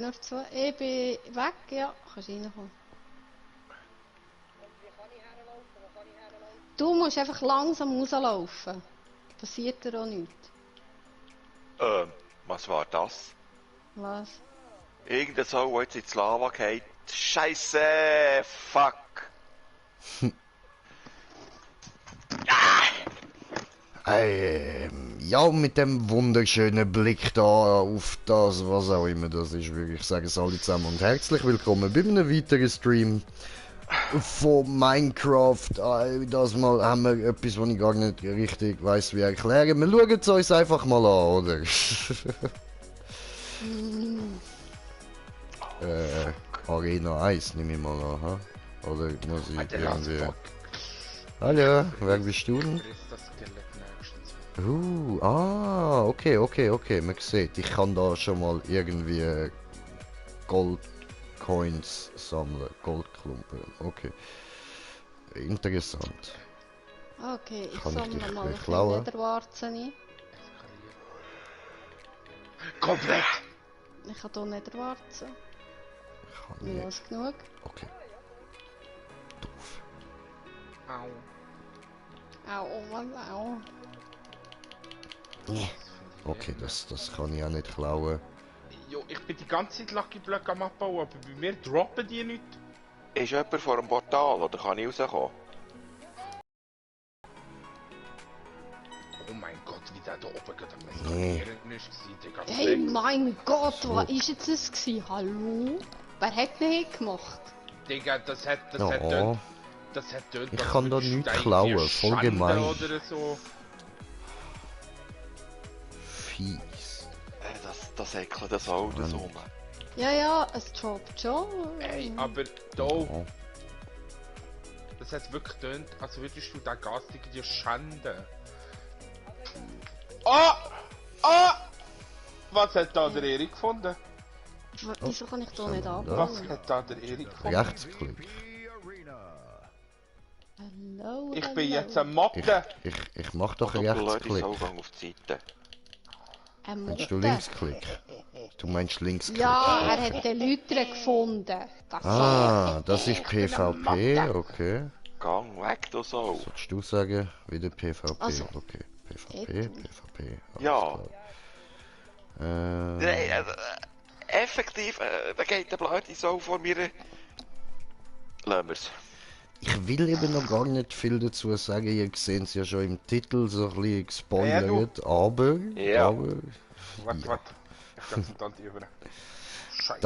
Nur zwei. Ich bin weg, ja. Kannst reinkommen. Du musst einfach langsam rauslaufen. Passiert dir auch nichts. Was war das? Was? Irgendein Sau, der jetzt ins Lava geht. Scheisse! Fuck! Ja, mit dem wunderschönen Blick da auf das, was auch immer das ist, würde ich sagen, alle zusammen und herzlich willkommen bei einem weiteren Stream von Minecraft. Das Mal haben wir etwas, was ich gar nicht richtig weiss, wie erklären. Wir schauen es uns einfach mal an, oder? Arena 1 nehme ich mal an, ha? Oder muss ich irgendwie... Hallo, wer bist du denn? Okay, man sieht, ich kann da schon mal irgendwie Goldcoins sammeln, Goldklumpen, okay. Interessant. Okay, ich Kann ich dich sammle mal ein bisschen klauen? Lederwarzen ein. Komplett! Ich habe hier Lederwarzen. Kann Mehr ich... als genug. Okay. Doof. Au, au. Okay, das kann ich auch nicht klauen. Jo, ich bin die ganze Zeit Lucky Blöcke am abbauen, aber bei mir droppen die nicht. Ist jemand vor dem Portal oder kann ich rauskommen? Oh mein Gott, wie der da oben gerade am Nee. Eskalieren ist, Digga. Hey, mein Gott, So. was ist jetzt das gewesen? Hallo? Wer hat denn hier gemacht? Digga, das hat Ja, tönt, ich kann da nichts klauen, voll gemein. Oder so. Fies. Das ekelt das auch das rum. Ja, es droppt schon. Ey, aber da, Ja. das hat wirklich tönt, als würdest du den Gastigen die schänden. Was hat da der Erik gefunden? Wieso kann ich da nicht Was? abbauen? Was hat da der Erik gefunden? Rechtsklick. Hallo, Ich hallo. bin jetzt ein Motte. Ich mach doch Leute, Rechtsklick. Saugang auf die Seite. Meinst du Linksklick? Du meinst Linksklick? Ja, er Okay. hat den Leute gefunden. Das Ah, das ist PvP, okay. Gang weg, du Sau. Sollst du sagen, wieder PvP, Also, okay. PvP, Edwin. PvP, alles Ja. klar. Nein, effektiv, da geht der blöde Sau vor mir. Lassen wir's. Ich will eben noch gar nicht viel dazu sagen, ihr seht es ja schon im Titel so ein bisschen gespoilert, aber, Ja. Warte. Ich kann zum Tante über. Scheiße.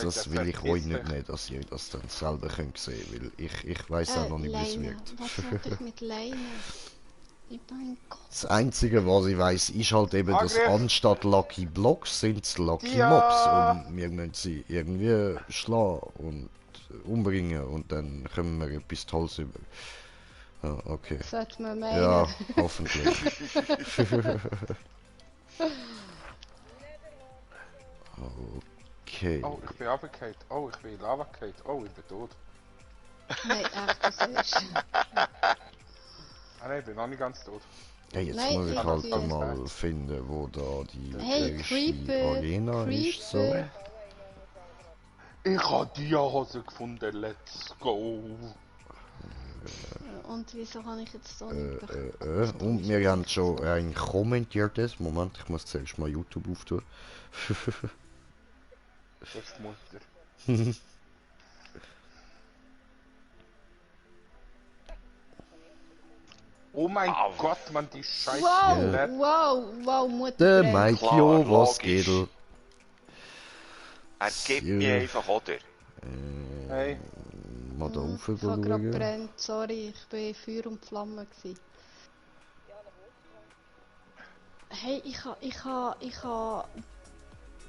das will ich euch nicht nehmen, dass ihr das dann selber könnt sehen, weil ich weiß auch noch nicht, wie es Leine. wirkt. Was wollte ich mit Leine? Mein Gott. Das Einzige, was ich weiß, ist halt eben, dass Angriff! anstatt Lucky Blocks sind es Lucky Ja! Mobs und wir müssen sie irgendwie schlagen und umbringen und dann kommen wir etwas Tolles über. Ja, okay. Sollte man meinen. Ja, hoffentlich. Okay. Oh, ich bin runtergefallen. Oh, ich bin in Lava gefallen. Oh, ich bin tot. Nein, echt, das ist. Ah nein, ich bin noch nicht ganz tot. Ja, jetzt Nein, muss ich ich halt sehe- mal finden, wo da die Hey, erste Creeper, Arena ist. So. Creeper. Ich habe die Hose gefunden. Let's go. Und wieso habe ich jetzt so nicht bekommen? Und wir haben schon ein kommentiertes. Moment, ich muss zuerst mal YouTube auftun. Textmuster. Oh mein Gott, man, die Scheiße. Wow, Mutter. Der Gräf. Maikio, Klar, was logisch. geht? Er gibt Ja. mir einfach, oder? Hey, Mal da rauf Ich habe gerade schauen. gebrannt, sorry, ich bin Feuer und Flamme gewesen. Hey, ich ha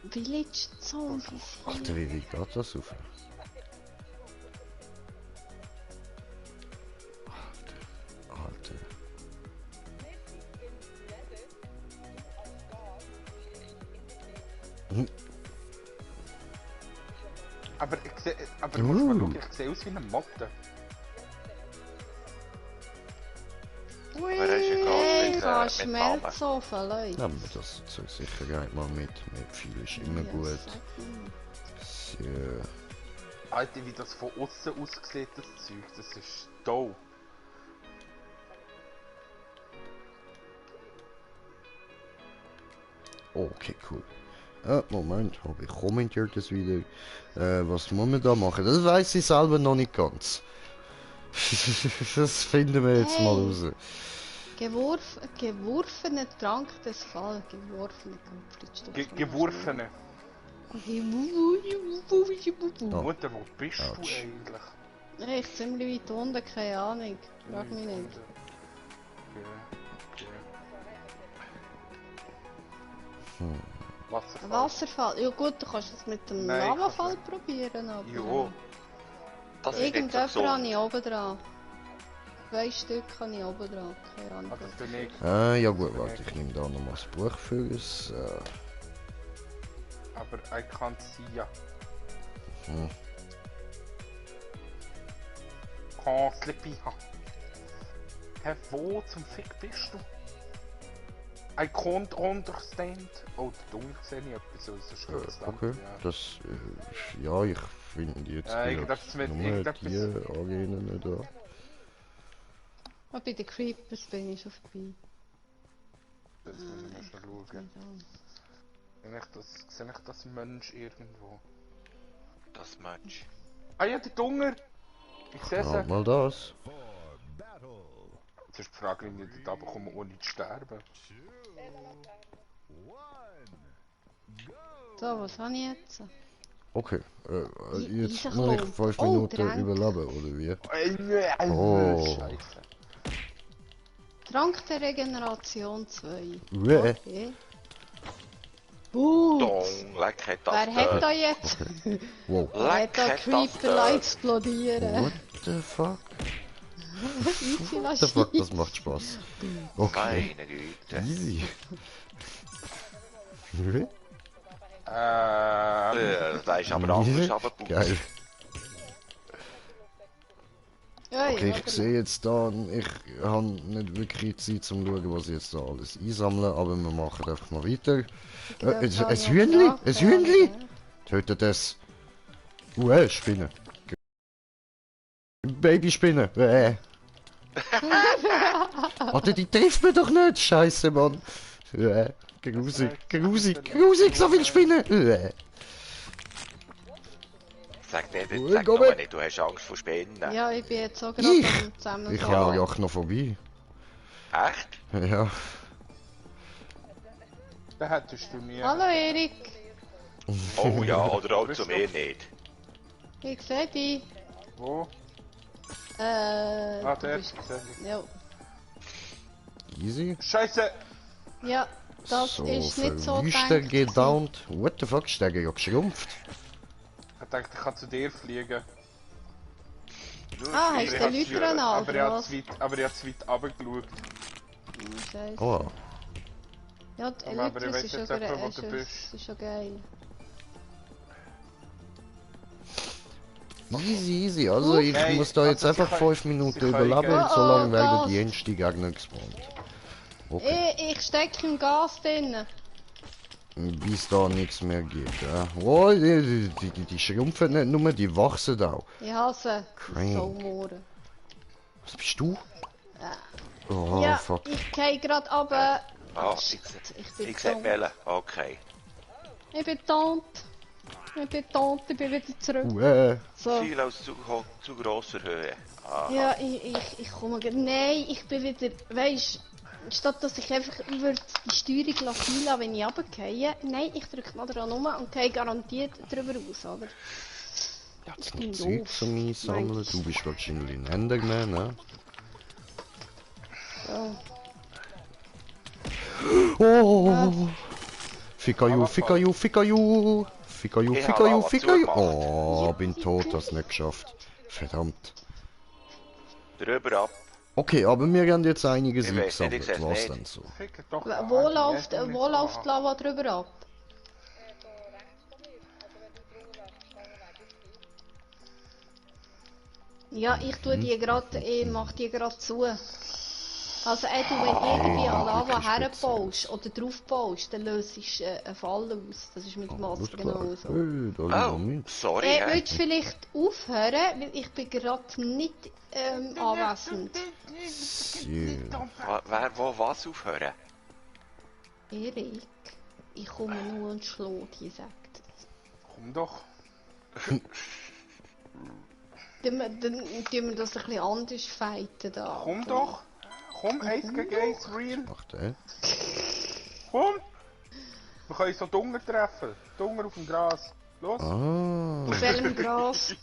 Village Zombies. Alter, wie geht das auf? Alter. aber ich sehe, aber musst mal schauen, ich sehe aus wie eine Motte. Aber er ist ja gar Hey, nicht Mega mit Namen. Schmelzofen, Leute. Nehmen wir das zur Sicherheit mal mit. Mit viel ist immer Ja, gut. sag mir. So. Alter, wie das von außen aussieht, das Zeug, das ist dope. Okay, cool. Moment, habe ich kommentiert das wieder. Was muss man da machen? Das weiß ich selber noch nicht ganz. Das finden wir jetzt mal raus. Geworfener Trank des Falls. Geworfene Geworfene. Oh. Mutter, wo bist du Ouch. eigentlich? Ich ziemlich weit unten, keine Ahnung. Frag mich nicht. Wasserfall. Wasserfall. Ja gut, du kannst es mit dem Nein, Lavafall kannst probieren, aber... Jo. Das ist nicht so Irgendjemand habe gesund. ich oben dran. 2 Stück habe ich oben dran. Keine Ahnung. Ah, das bin ich. Ja gut, warte, ich nehme da nochmal das Buch für uns. Aber I can't see ya. Hm. Can't sleepy. Hä, wo zum Fick bist du? I can't understand. Oh, der Dunkel sehe ich etwas, so ist das Okay, Ja. das... ja, ich finde jetzt irgendetwas mit- nur irgendetwas- die Arenen da. Oh, bei den Creepers bin ich schon vorbei. Das müssen wir schon schauen. Sehe ich das Mensch irgendwo? Das Match. Ah ja, der Dunger! Ich sehe Halt sie. mal das. Jetzt ist die Frage, wie ich da bekomme, ohne zu sterben. So, was habe ich jetzt? Okay, jetzt Isachlob. muss ich 5 Oh, Minuten Trank. überleben, oder wie? Oh. Scheiße. Trank der Regeneration 2. Wer? Okay. Gut. Dong, leck hat das Wer hat dort. da jetzt? Wow. Wer Leck hat da hat das Creeper dort. explodieren? What the fuck? Easy What the fuck, das macht Spaß. Okay, Meine Güte. easy. Wer? Da ist aber anders runtergebaut. Geil. Ja, Okay, ja, ich sehe jetzt da, ich habe nicht wirklich Zeit zum schauen, was ich jetzt da alles einsammle, aber wir machen einfach mal weiter. Ein Hühnli, ein Hühnli! Tötet es. Spinne. Babyspinne. Warte, die trifft mir doch nicht. Scheiße, Mann. Grusig, grusig, grusig, so viel Spinnen. Sag nicht, Ui, sag komm nur her. nicht, du hast Angst vor Spinnen. Ja, ich bin jetzt so gerade Ich? am zusammen. Ich habe ja noch vorbei. Echt? Ja. Den hättest du nie. Hallo Erik, Oh ja, oder auch zu mir nicht. ich sehe dich. Wo? Du Der. bist... Ja. Easy. Scheiße! Ja, das So, ist nicht so Verwüster gedacht. gedownt. What the fuck, ist der ja geschrumpft? Ich dachte, ich kann zu dir fliegen. Ah, hast du den Leute an, Aber oder was? ich habe zu weit runtergeschaut. Scheiße. Oh. Ja, die Aber ich Elytris weiss ist schon jetzt etwa, wo geil. du bist. Ist schon geil. Easy, easy. Also ich Hey, muss da jetzt also einfach sie können- 5 Minuten sie können überleben gehen. und so lange Oh, werden Gas. die ersten Gegner gespawnt. Okay. Ich stecke im Gas drin. Bis da nichts mehr geht, ja. Oh, die schrumpfen nicht nur, die wachsen auch. Ich hasse Crank. Saumohren. Was bist du? Oh, Ja, fuck. ich gehe gerade runter. Ah, Shit, ich bin ich sehe tot. Melle. Okay. Ich bin tot. Ich bin tot, ich bin wieder zurück. So. Viel aus zu grosser Höhe. Ah, Ja, ich komme gerade. Nein, ich bin wieder. Weisst, statt dass ich einfach die Steuerung lassen, wenn ich runtergehe. Nein, ich drücke mal dran rum und gehe garantiert drüber raus, oder? Ja, Ich jetzt bin noch Zeug doof. zum Einsammeln. Manchmal. Du bist wahrscheinlich ein Enderman, ne? So. Oh! Ficaju, Ficaju, Ficaju! Ficaju, Ich Ficaju, habe Ficaju! zugemacht. Oh, bin tot, das nicht geschafft. Verdammt. drüber ab. Okay, aber wir haben jetzt einiges Ich weiß nicht, eingesammelt. ich seh's Was nicht. denn so? Fick doch. Wo läuft die Lava drüber ab? Ja, ich tue die gerade, ich mach die gerade zu. Also du, wenn irgendwie an Lava herbaust oder drauf baust, dann löst du einen Fall aus. Das ist mit dem Wasser genau so. Hey, da liegt noch Oh, mit. sorry. hä? Willst du vielleicht aufhören? Weil ich bin gerade nicht anwesend. Wer, wo, was aufhören? Erik, ich komme nur und schlage die, sagt Komm doch. Dann tun wir das ein bisschen anders fighten da. Komm doch. Komm, 1 gegen 1, real. Macht er? Komm. Wir können so Dunger treffen. Dunger auf dem Gras. Los. Ah. Auf welchem Gras?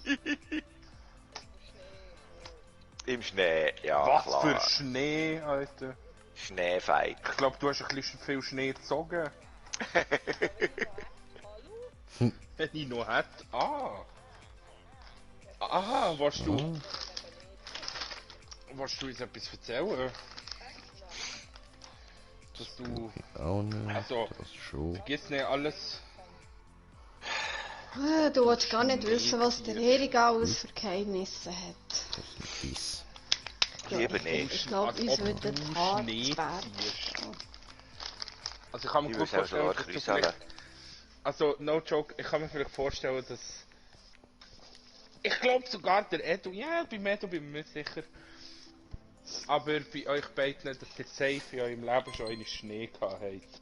Im Schnee, ja Was klar. für Schnee, Alter. Schneefeig. Ich glaube, du hast ein bisschen viel Schnee gezogen. Wenn ich noch hätte. Willst du... Willst du uns etwas erzählen? Dass du... Auch nicht. Also, Das schon. vergiss nicht alles. Du willst gar nicht wissen, was der Erik alles für Geheimnisse hat. Das ist dies. Lieber nicht. Ich glaube, Als uns ob würde du die Haare Schnee zwergen. ziehst. Also ich kann mir Ich gut würde selber vorstellen, sogar dass du Chrysalis. vielleicht... Also, no joke, ich kann mir vielleicht vorstellen, dass... Ich glaube sogar der Edu... Ja, beim Edu bin ich mir nicht sicher. Aber bei euch beiden, dass ihr safe in eurem Leben schon einen Schnee gehabt habt.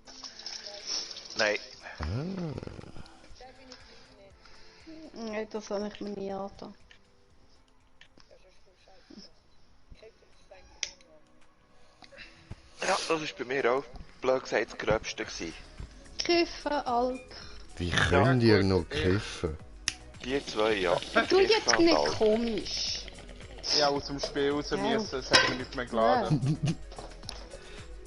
Nein. Nein, das habe ich mir nie angetan. Ja, das war bei mir auch, blöd gesagt, das Gröbste gewesen. Kiffen, Alk. Wie könnt Ja, ihr gut, noch ich- kiffen? Die zwei, ja. Du jetzt Kiffen nicht und Alk. komisch. Ja, aus dem Spiel raus Ja. müssen, das hat mich nicht mehr geladen.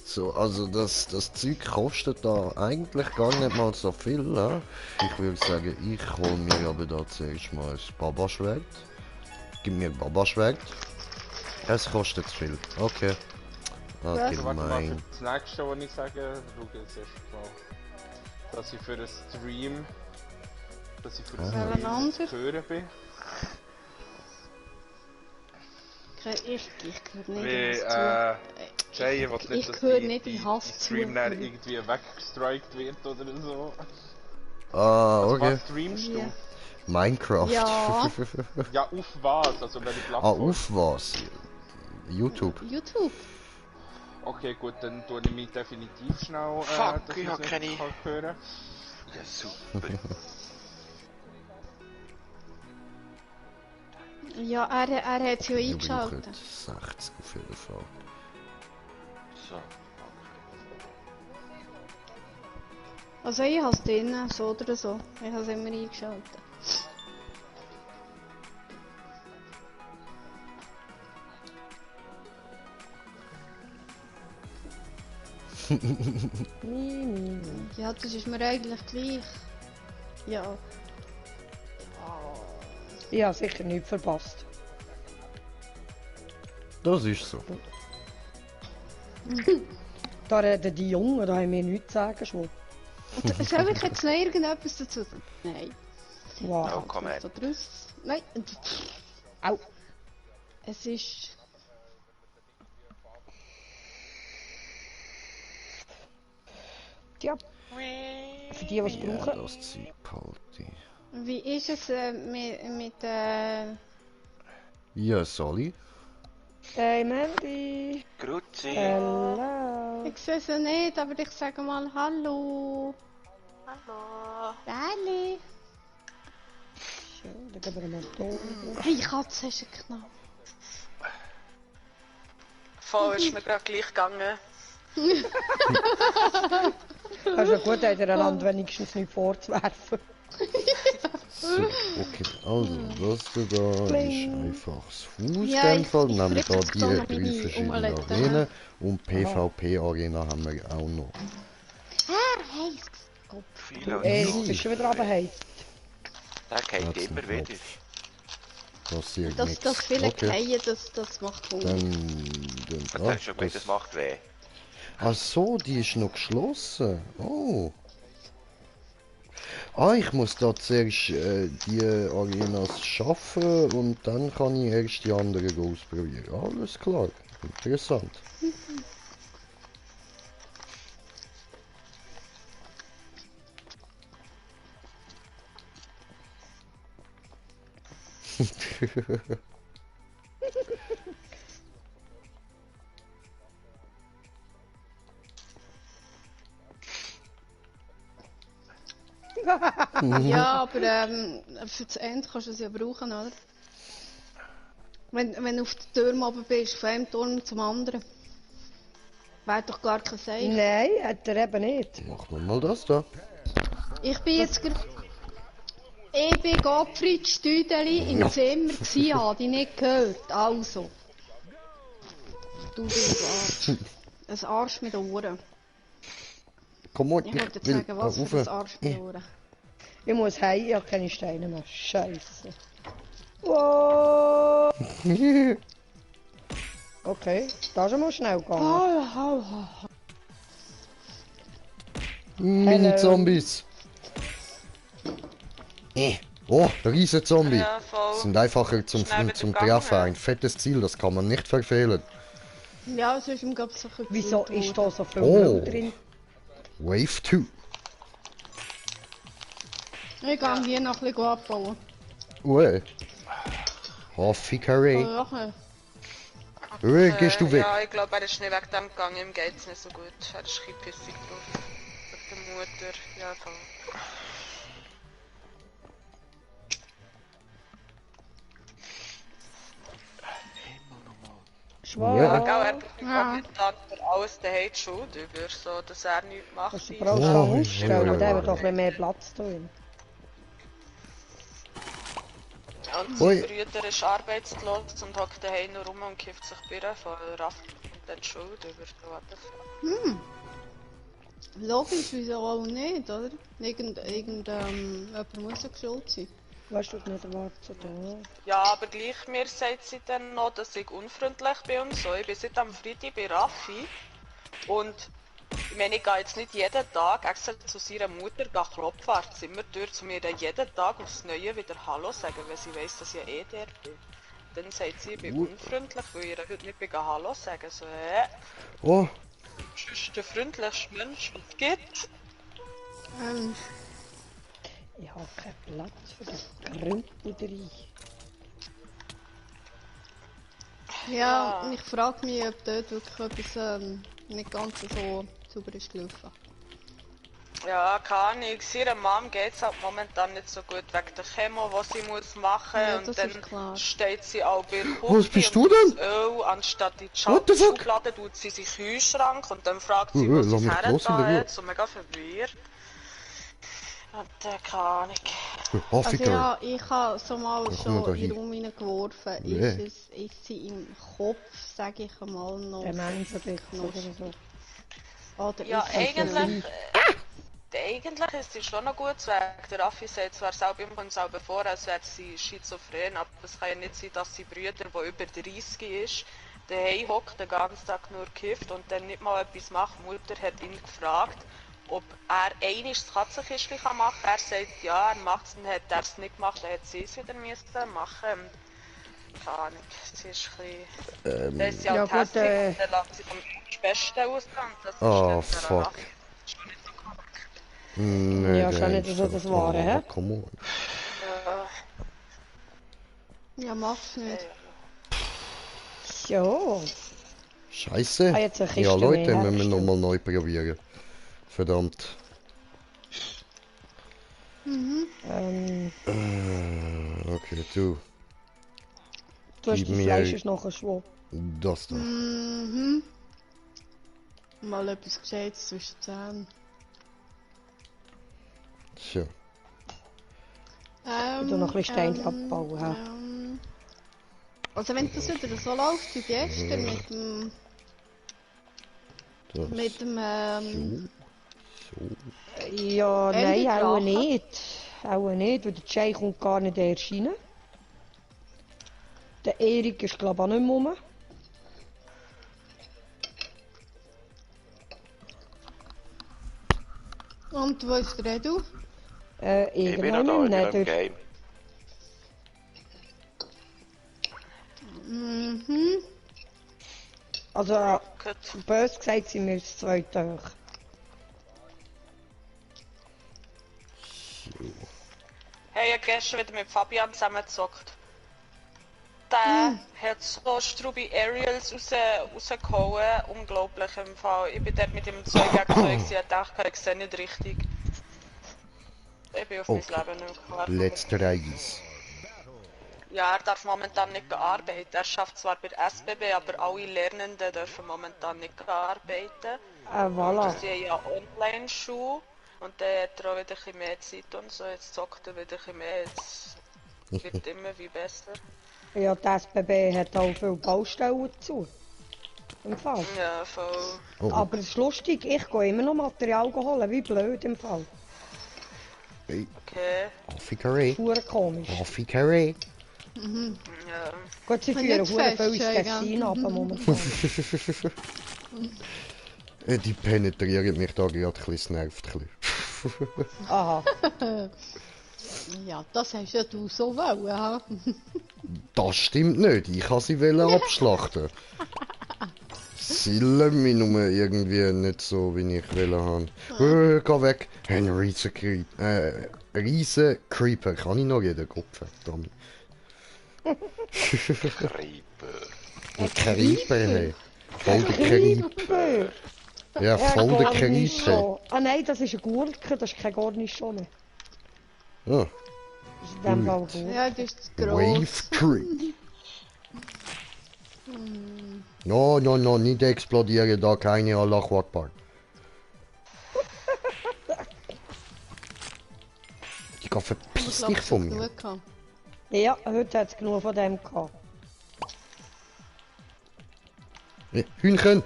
So, also das Zeug kostet da eigentlich gar nicht mal so viel, ne? Ich würde sagen, ich hol mir aber da zuerst mal ein Babaschwert. Gib mir Babaschwert. Es kostet zu viel. Okay. Was? Also warte mal, für Allgemein. das nächste, was ich sage, schau jetzt erst mal, dass ich für einen Stream, dass ich für einen Welchen Stream anderen? zu hören bin. Ich gehöre nicht Wie, in Hass Jay, ich will Ich nicht, dass gehöre die, nicht in die, Hass die Stream dann zu. irgendwie weggestrikt wird oder so. Ah, Also, okay. was streamst Ja. du? Minecraft. Ja. Ja, auf was? Also welche Ah, Plattform? auf was? YouTube. YouTube. Okay, gut, dann tue ich mich definitiv schnell, Fuck, dass ich ich hab es keine- nicht kann hören. Ja, super. Ja, er hat es ja Wir eingeschaltet. brauchen 60 auf jeden Fall. So. Also ich habe es drin, so oder so. Ich habe es immer eingeschaltet. Ja, das ist mir eigentlich gleich. Ja. Ich habe sicher nichts verpasst. Das ist so. Da reden die Jungen, da haben wir nichts zu sagen schon. Soll ich jetzt noch irgendetwas dazu sagen? Nein. Wow. Oh, komm her. So draus. Nein. Au. Es ist... Ja. Für die, die es Ja, brauchen. das Zeug behalte ich. Wie ist es mit Ja, Sally. Hey Mandy. Grüezi. Hello. Ich sehe sie nicht, aber ich sage mal Hallo. Hallo. Dali. Schön, dann gehen wir mal da. Hey, Katze ist ein Knall. Voll ist mir gerade gleich gegangen. Also gut, hat er einander wenigstens nicht vorzuwerfen. So, okay. Also, das da ist einfach das Ja, ich- Fußballfeld. ich Nehmen wir da flippe die so noch drei meine verschiedenen Omelette. Arenen. Und PvP-Arena haben wir auch noch. Hey, Viele Erik, bist du wieder runtergeheizt? Der geht Hat's immer einen wieder. Knopf. Passiert das nichts. viele Okay, Fallen, das macht Hunger. dann Das hast du schon gemeint, das macht weh. Ach so, die ist noch geschlossen. Oh. Ah, ich muss da zuerst die Arenas schaffen und dann kann ich erst die anderen ausprobieren. Alles klar. Interessant. Ja, aber für das Ende kannst du es ja brauchen, oder? Wenn du auf der Turm oben bist, von einem Turm zum anderen. Wäre doch gar kein Seich. Nein, hat er eben nicht. Machen wir mal das da. Ich bin jetzt gerade... Ich bin Gottfried Stüdeli im Zimmer gsi, habe ich nicht gehört. Also. Du bist ein Arsch mit Ohren. Komm on, Ich wollte jetzt will sagen, was rauf. für ein Arsch mit Ohren. Ich muss heim, ich habe keine Steine mehr. Scheiße. Wow. Okay, das ist mal schnell gegangen. Mini-Zombies. Oh, riesen Zombie. Ja, voll. Sind einfacher zum Schnell wieder Treffen. gegangen. Ein fettes Ziel, das kann man nicht verfehlen. Ja, es ist ihm gerade so ein Wieso ist da so viel Oh. Müll drin? Wave 2. Ich gehe hier noch ein bisschen abbauen. Ue. Hoffi Curry. Ja, Ue, gehst du weg? Ja, ich glaube, er ist nicht wegen dem gegangen, ihm geht's nicht so gut. Er ist ein bisschen pissig drauf. Mit der Mutter, ja voll. Schwarz. Ja. Gell, er bekommt jeden Tag für alles daheim die Schuld über, so dass er nichts macht. Also, du wie- brauchst Oh, auch ausstellen, ja. der hat doch ein bisschen mehr Platz drin. Und Ui. sein Bruder ist arbeitslos und hockt daheim nur rum und kifft sich Birnen von Raff und dann die Schuld über. So, what the fuck. logisch, wieso auch nicht, oder? Jemand muss ja schuld sein. Weißt du, nicht erwartet da. Ja, aber gleich mir sagt sie dann noch, dass ich unfreundlich bin und so. Ich bin seit am Freitag bei Raffi und ich meine, ich gehe jetzt nicht jeden Tag extra zu seiner Mutter klopfen an das Zimmertür, zu mir dann jeden Tag aufs Neue wieder Hallo sagen, weil sie weiss, dass ich eh der bin. Dann sagt sie, ich bin unfreundlich, weil ich ihr heute nicht bin Hallo sagen. So, Oh, das ist der freundlichste Mensch, was es gibt. Ich habe keinen Platz für den Krümpel drin. Ja, und ich frage mich, ob dort wirklich etwas nicht ganz so sauber ist gelaufen. Ja, keine Ahnung. Ihrer Mom geht's halt momentan nicht so gut wegen der Chemo, was sie muss machen. Ja, und das dann ist klar. steht sie auch bei der Was Küche bist und du tut denn? das Öl, anstatt in die What the fuck? Schublade tut sie sich in den Kühlschrank und dann fragt sie, wo lass sie es mich her bloß in der Ruhe. hat. So mega verwirrt. Und keine Ahnung. Hoffi Also Curry. ja, ich habe so mal Dann kommen wir schon da in den hin. Raum hineingeworfen. Ja. Ist sie im Kopf, sage ich einmal, noch Der Menschenbild oder so. Oder Ja, ist sie eigentlich ist sie schon noch gut. Der Raffi sagt zwar selber immer und selber vor, als wäre sie schizophren, aber es kann ja nicht sein, dass sie Brüder, der über 30 ist, daheim hockt, den ganzen Tag nur kifft und dann nicht mal etwas macht. Die Mutter hat ihn gefragt, ob er einmal das Katzenkistchen machen kann. Er sagt ja, er macht es, dann hat er es nicht gemacht, dann hat sie es wieder müssen machen. Keine Ahnung, sie ist ein bisschen... Dann ist sie Ja, halt gut, hässlich und dann lässt sie vom Besten aus und das ist Oh, dann der fuck. Raffi. Das ist schon nicht so korrekt. Nee, Ja, schon nicht so das Wahre, hä? Come on. Ja, mach's nicht. Ja, Scheiße. Ah, jetzt eine Kiste Ja, Leute, mehr müssen wir hergestellt. nochmal neu probieren. Verdammt. Okay, du. du hast Gib das mir- Fleisch ist noch ein Schwab. Das da. Mhm. Mal etwas Gescheites zwischen die Zähne. Tja. Tu noch ein bisschen Steine abbauen, hä? Also wenn das wieder so läuft wie gestern Das. mit dem Ja, nein, auch Enderdrache? nicht. Auch nicht, weil der Jay kommt gar nicht erst rein. Der Erik ist glaube ich auch nicht mehr rum. und wo ist der Edu? Ich bin noch Irgendwann da, im ich bin noch im Nether. Game. Mhm. Also, Gut. bös gesagt sind wir jetzt zwei hoch. Hey, ich habe gestern wieder mit Fabian zusammengezockt. Der hat so Strubi Aerials rausgehauen. Unglaublich im Fall. Ich bin dort mit dem 2 gegen 2 gewesen. Ich dachte, ich sehe nicht richtig. Ich bin auf mein Leben nicht klar. Letzter Eis. Ja, er darf momentan nicht arbeiten. Er schafft zwar bei der SBB, aber alle Lernenden dürfen momentan nicht arbeiten. Voilà. Sie haben ja Online-Schule und dann hat er auch wieder ein bisschen mehr Zeit und so. Jetzt zockt er wieder ein bisschen mehr. Jetzt wird immer wie besser. Ja, die SBB hat auch viele Baustellen zu. Im Fall. Ja, voll. Oh, Aber es ist lustig, ich gehe immer noch Material holen, wie blöd im Fall. hey. Okay. Affikaré. Pure komisch. Affikaré. Ja. Gut, sie Kann führen nicht hure viel ins feststellen. Tessin ab momentan. Die penetrieren mich da gerade ein bisschen, es nervt ein bisschen. Aha. Ja, das hast ja du so wollen, ha? Das stimmt nicht, ich habe sie wollen abschlachten. Sie lassen mich nur irgendwie nicht so, wie ich wollen habe. Geh weg. Ein riesen Creeper. Kann ich noch jeden Kopf? Verdammt. Creeper. Ein Creeper, hey. Voll der Creeper. Ja, voll der Creeper. Cornichon. Ah nein, das ist ein Gurke, das ist kein Cornichon. Ah, Das ist in dem Fall gut. Ja, das ist zu Wave gross. Creep. No, no, no, nicht explodieren, da keine Allah Akbar. Ich kann verpiss dich von mir. Genug gehabt. Ja, heute hat es genug von dem gehabt. Hühnchen!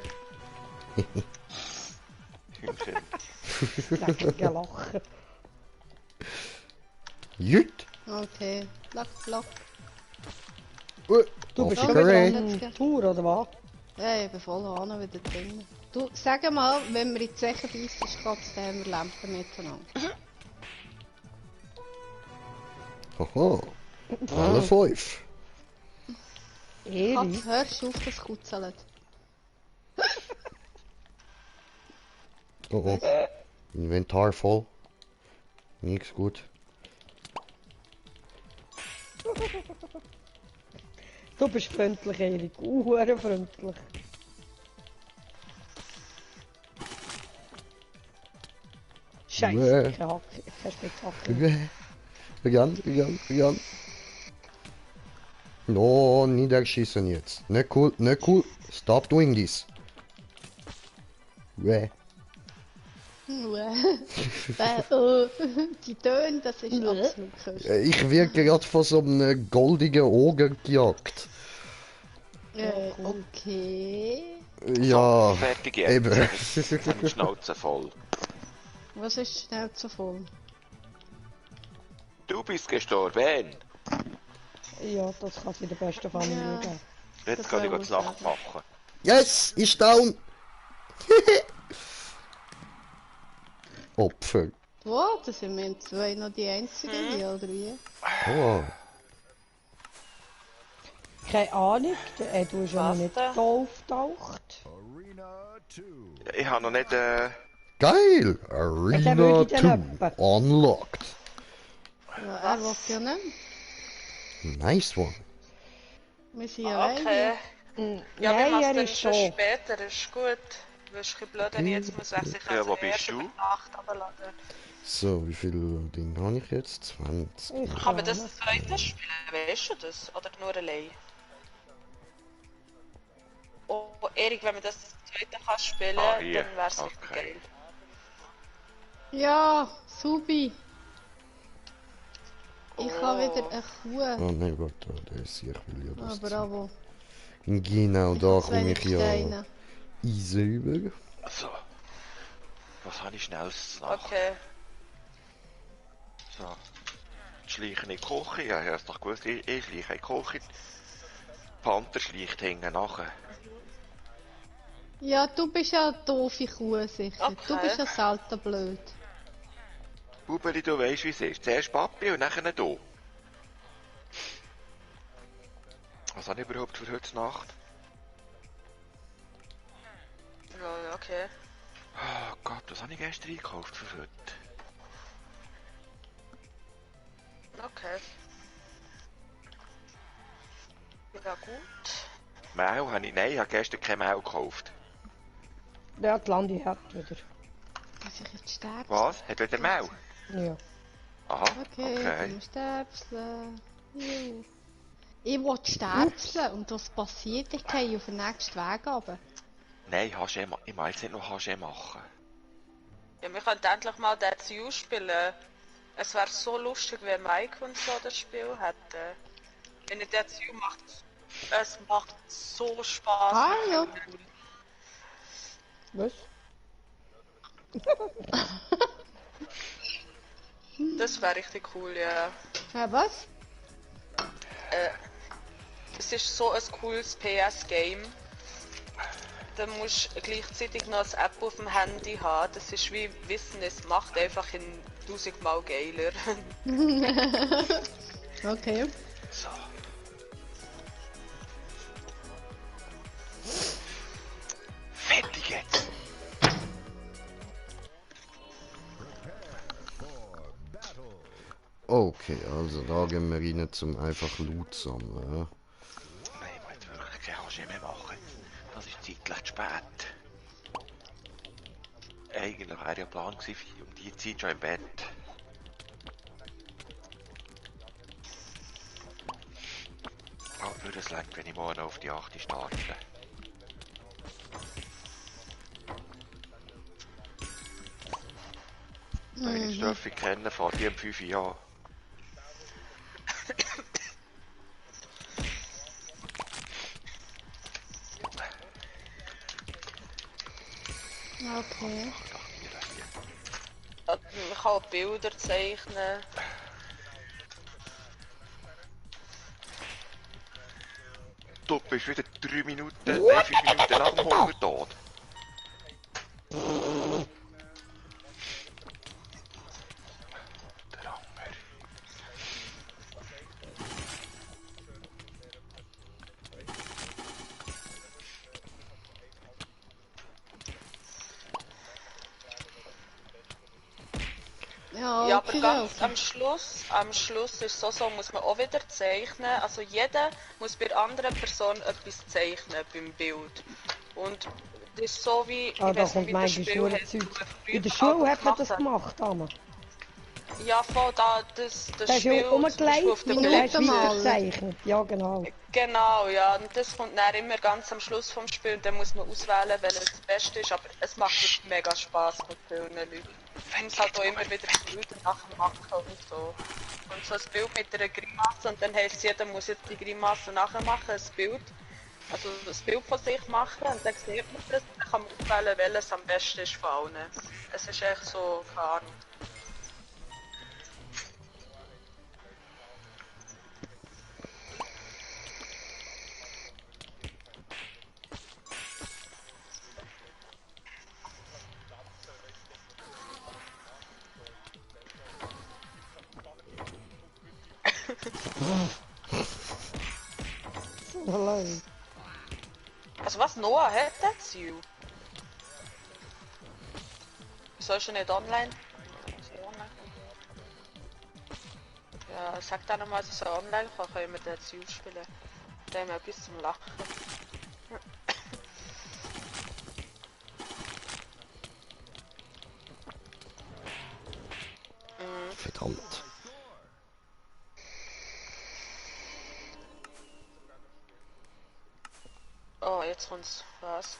Hühnchen. Dreckige Lachen. Jut! Okay, lock, lock. Du bist Oh, schon wieder jetzt on Tour, oder was? Ja, ich bin voll an wieder drin. Du, sag mal, wenn wir in die 36 ist, geht es dann haben wir Lampen miteinander. Haha. Alle 5. Eri? Katz, hörst du auf, das Kutzeln? Oh oh. Inventar voll. Nichts gut. Du bist freundlich, Erik. Freundlich. Scheiße, keine Hacke. Keine Spitzhacke. Jan. No, niederschießen jetzt. Nicht cool, nicht cool. Stop doing this. Die Töne, das ist absolut köstlich. Ich werde gerade von so einem goldigen Oger gejagt. Okay. Ja, Fertig jetzt. eben. Jetzt habe ich die Schnauze voll. Was ist schnell zu voll? Du bist gestorben. Ja, das kann in der besten Familie Ja. geben. Jetzt Das kann ich soll jetzt man Nacht sagen. machen. Yes, ist down. Opfer. Wow, das sind wir zwei noch die einzigen hier, oder wie? Oh. Keine Ahnung, der Edu ist ja noch Was nicht denn? da auftaucht. Ich habe noch nicht... Geil. Jetzt Arena haben wir wieder 2 jemanden. unlocked. Ja, er will ja nicht. Nice one. Wir sind alleine. Okay. Ja, wir Nein, machen er dann ist schon schon. später, ist gut. Das ist ein bisschen blöd, wenn ich jetzt muss wechseln. Ich kann Ja, wo sie bist erst du? über die Nacht runterladen. So, wie viel Ding habe ich jetzt? 20. Ich Kann man kann das zweite spielen? Weißt du das? Oder nur allein? Oh, Erik, wenn man das zweite kann spielen, Ah, hier. dann wäre es richtig Okay. geil. Ja, Subi. Ich habe Oh. wieder eine Kuh. Oh nein, warte, der ist hier, ich will ja Ah, das. bravo. Genau, Ich da habe komme ich ja Steine. easy über. So. Was habe ich schnellstes nach? Okay. So. Schleichen in die Küche. Ja, hast doch gewusst, ich schleiche in die Küche. Panther schleicht hinten nachher. Ja, du bist ja eine doofe Kuh, sicher. Okay. Du bist ja selten blöd. Bubeli, du weißt, wie es ist. Zuerst Papi und nachher du. Was habe ich überhaupt für heute Nacht? Ja, okay. Oh Gott, was habe ich gestern eingekauft für heute? Okay. Ja gut. Mehl habe ich... Nein, ich habe gestern kein Mehl gekauft. Ja, die Landi hat wieder. Muss ich jetzt sterben? Was? Hat wieder Mehl? Ja. Aha, Okay, okay. dann sterpseln. Juhu. Ich will sterpseln und was passiert? Ich gehe auf den nächsten Weg runter. Nein, HG ich meine jetzt nicht noch HG machen. Ja, wir könnten endlich mal Dead to You spielen. Es wäre so lustig, wenn Mike und so das Spiel hätten. Wenn ich Dead to You macht, es macht so Spaß. Hallo. Was? Das wäre richtig cool, ja. Ja, was? Es ist so ein cooles PS-Game. Da musst du gleichzeitig noch eine App auf dem Handy haben. Das ist wie Wissen, es macht einfach in 1000-mal geiler. Okay. So. Fertig jetzt! Okay, also da gehen wir rein zum einfach Loot sammeln. Ja. Nein, ich will jetzt wirklich kein HG mehr machen. Das ist zeitlich zu spät. Eigentlich wäre ja Plan gewesen, um die Zeit schon im Bett. Aber es reicht, wenn ich morgen auf die 8 starte. Wenn ich Steffi kenne, fahrt die um 5 Jahre. Okay. Man kann auch Bilder zeichnen. Du bist wieder 3 Minuten, nein, 5 Minuten nach dem Hungertod. Der Hunger. Ja, Ja, aber okay, ganz okay. am Schluss ist es so, muss man auch wieder zeichnen. Also jeder muss bei der anderen Person etwas zeichnen beim Bild. Und das ist so wie, ich Ah, da weiß nicht, kommt wie das manchmal Spiel nur heißt, Zeug. wo man früher In der Schule hat man gemacht das gemacht, Anna. Ja, voll da, das Da hast Spiel du zum Beispiel auf rumgelegt der und dann hast du Minutenmaler. weiter gezeichnet. Ja, genau. Genau, ja, und das kommt dann immer ganz am Schluss vom Spiel und dann muss man auswählen, welches das Beste ist, aber es macht wirklich mega Spaß mit vielen Leuten. Man muss halt auch immer wieder Bilder nachher machen und so. Und so ein Bild mit einer Grimasse und dann heisst jeder muss jetzt die Grimasse nachher machen, ein Bild. Also das Bild von sich machen und dann sieht man das und dann kann man auswählen, welches am besten ist von allen. Es ist echt so, keine Ahnung. Hallo. Also was, Noah hat das you? Wieso ist er nicht online? Ist er online? Ja, sag dann nochmal, dass er online kann, können wir das you spielen. Da haben wir etwas zum Lachen. Verdammt. Oh, jetzt kommt's. Was?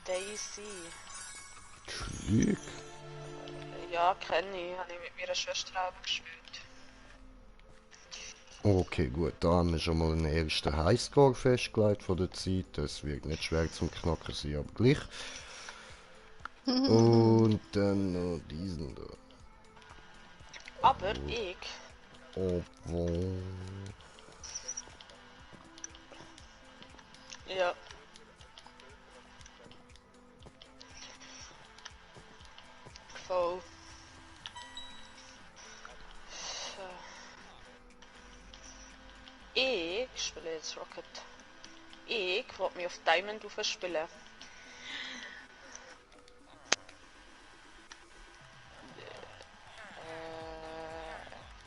Daisy. Glück. Ja, kenne ich. Habe ich mit meiner Schwester auch gespielt. Okay, gut, da haben wir schon mal einen ersten Highscore festgelegt von der Zeit. Das wird nicht schwer zum Knacken sein, aber gleich. Und dann noch diesen da. Aber ich... Obwohl... Ja. Voll. Ich spiele jetzt Rocket. Ich wollte mich auf Diamond aufspielen.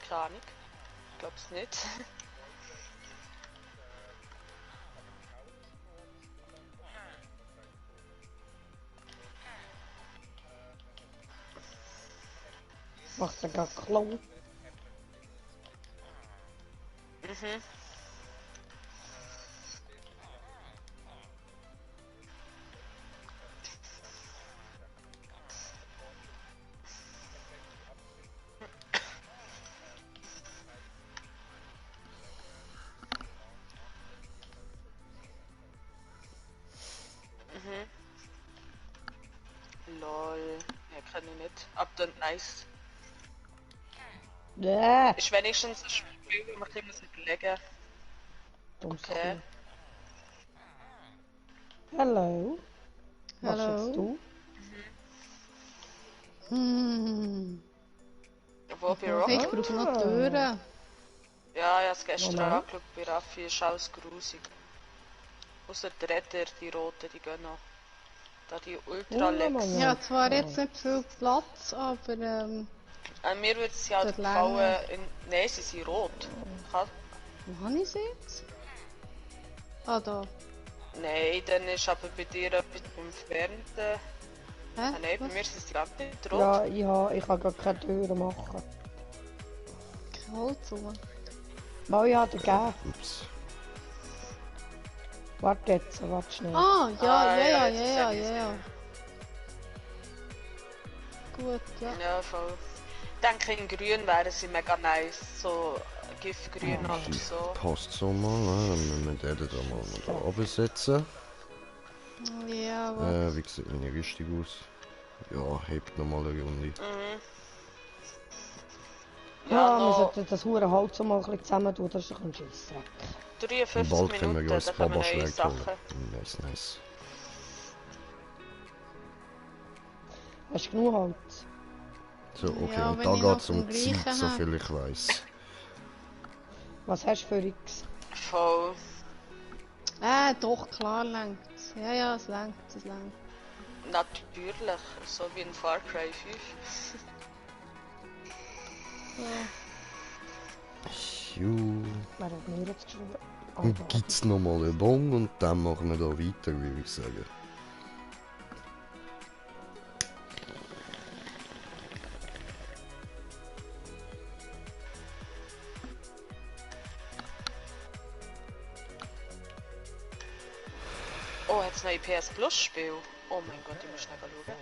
Keine Ahnung. Glaub's nicht. Macht er gerade Klo? Mhm. Lol. Ja, kann ich nicht. Ab dann nice. Ist wenigstens ein Spiel, wo man ein bisschen legen. Okay. Hallo. Was Hallo. jetzt du? Wo bei Hey, ich Rocket? brauche noch Türen. Ja, ich habe es gestern Moment. angeschaut, bei Raffi ist alles grusig. Ausser die Retter, die roten, die gehen noch. Da die Ultra-Lex. Moment. Ja, zwar jetzt nicht viel Platz, aber Mir würde es halt Das gefallen, länger. nein, sie sind rot. Kann... wo habe ich sie jetzt? Ah, da. Nein, dann ist aber bei dir etwas entfernt. Hä? Nein, bei Was? mir sind sie gar nicht rot. Ja, ich kann gar keine Türen machen. Kein Holz rum. Mal ja, der gegeben. Ups. Warte jetzt, warte schnell. Ah, ja, Ja, ja, ja, jetzt ja, sehe ich's. ja. Gut, ja. Ja, voll. Ich denke, in grün wären sie mega nice. So giftgrün oder so. Passt so mal, ne? Dann müssen wir den da mal da runtersetzen. Ja, aber Wie sieht meine richtig aus? Ja, hebt nochmal eine Runde. Ja, wir noch sollten das hure Holz mal ein bisschen zusammen tun, das ist doch ein Scheissdreck. 53 Bald können wir Minuten, ja das dann können wir neue Babaschwerk Sachen. holen. Nice, nice. Hast du genug Holz? So, okay, Ja, und wenn da ich noch geht es um vom Gleichen Zeit, so habe. viel ich weiss. Was hast du für X? Voll. doch, klar längt's. Ja, ja, es längt, es längt. Natürlich, so wie in Far Cry 5. Ju. Wer hat mir jetzt geschrieben? Dann gibt's nochmal einen Bon und dann machen wir da weiter, würde ich sagen. Oh, jetzt neue PS Plus Spiel. Oh mein Gott, ich muss schnell schauen.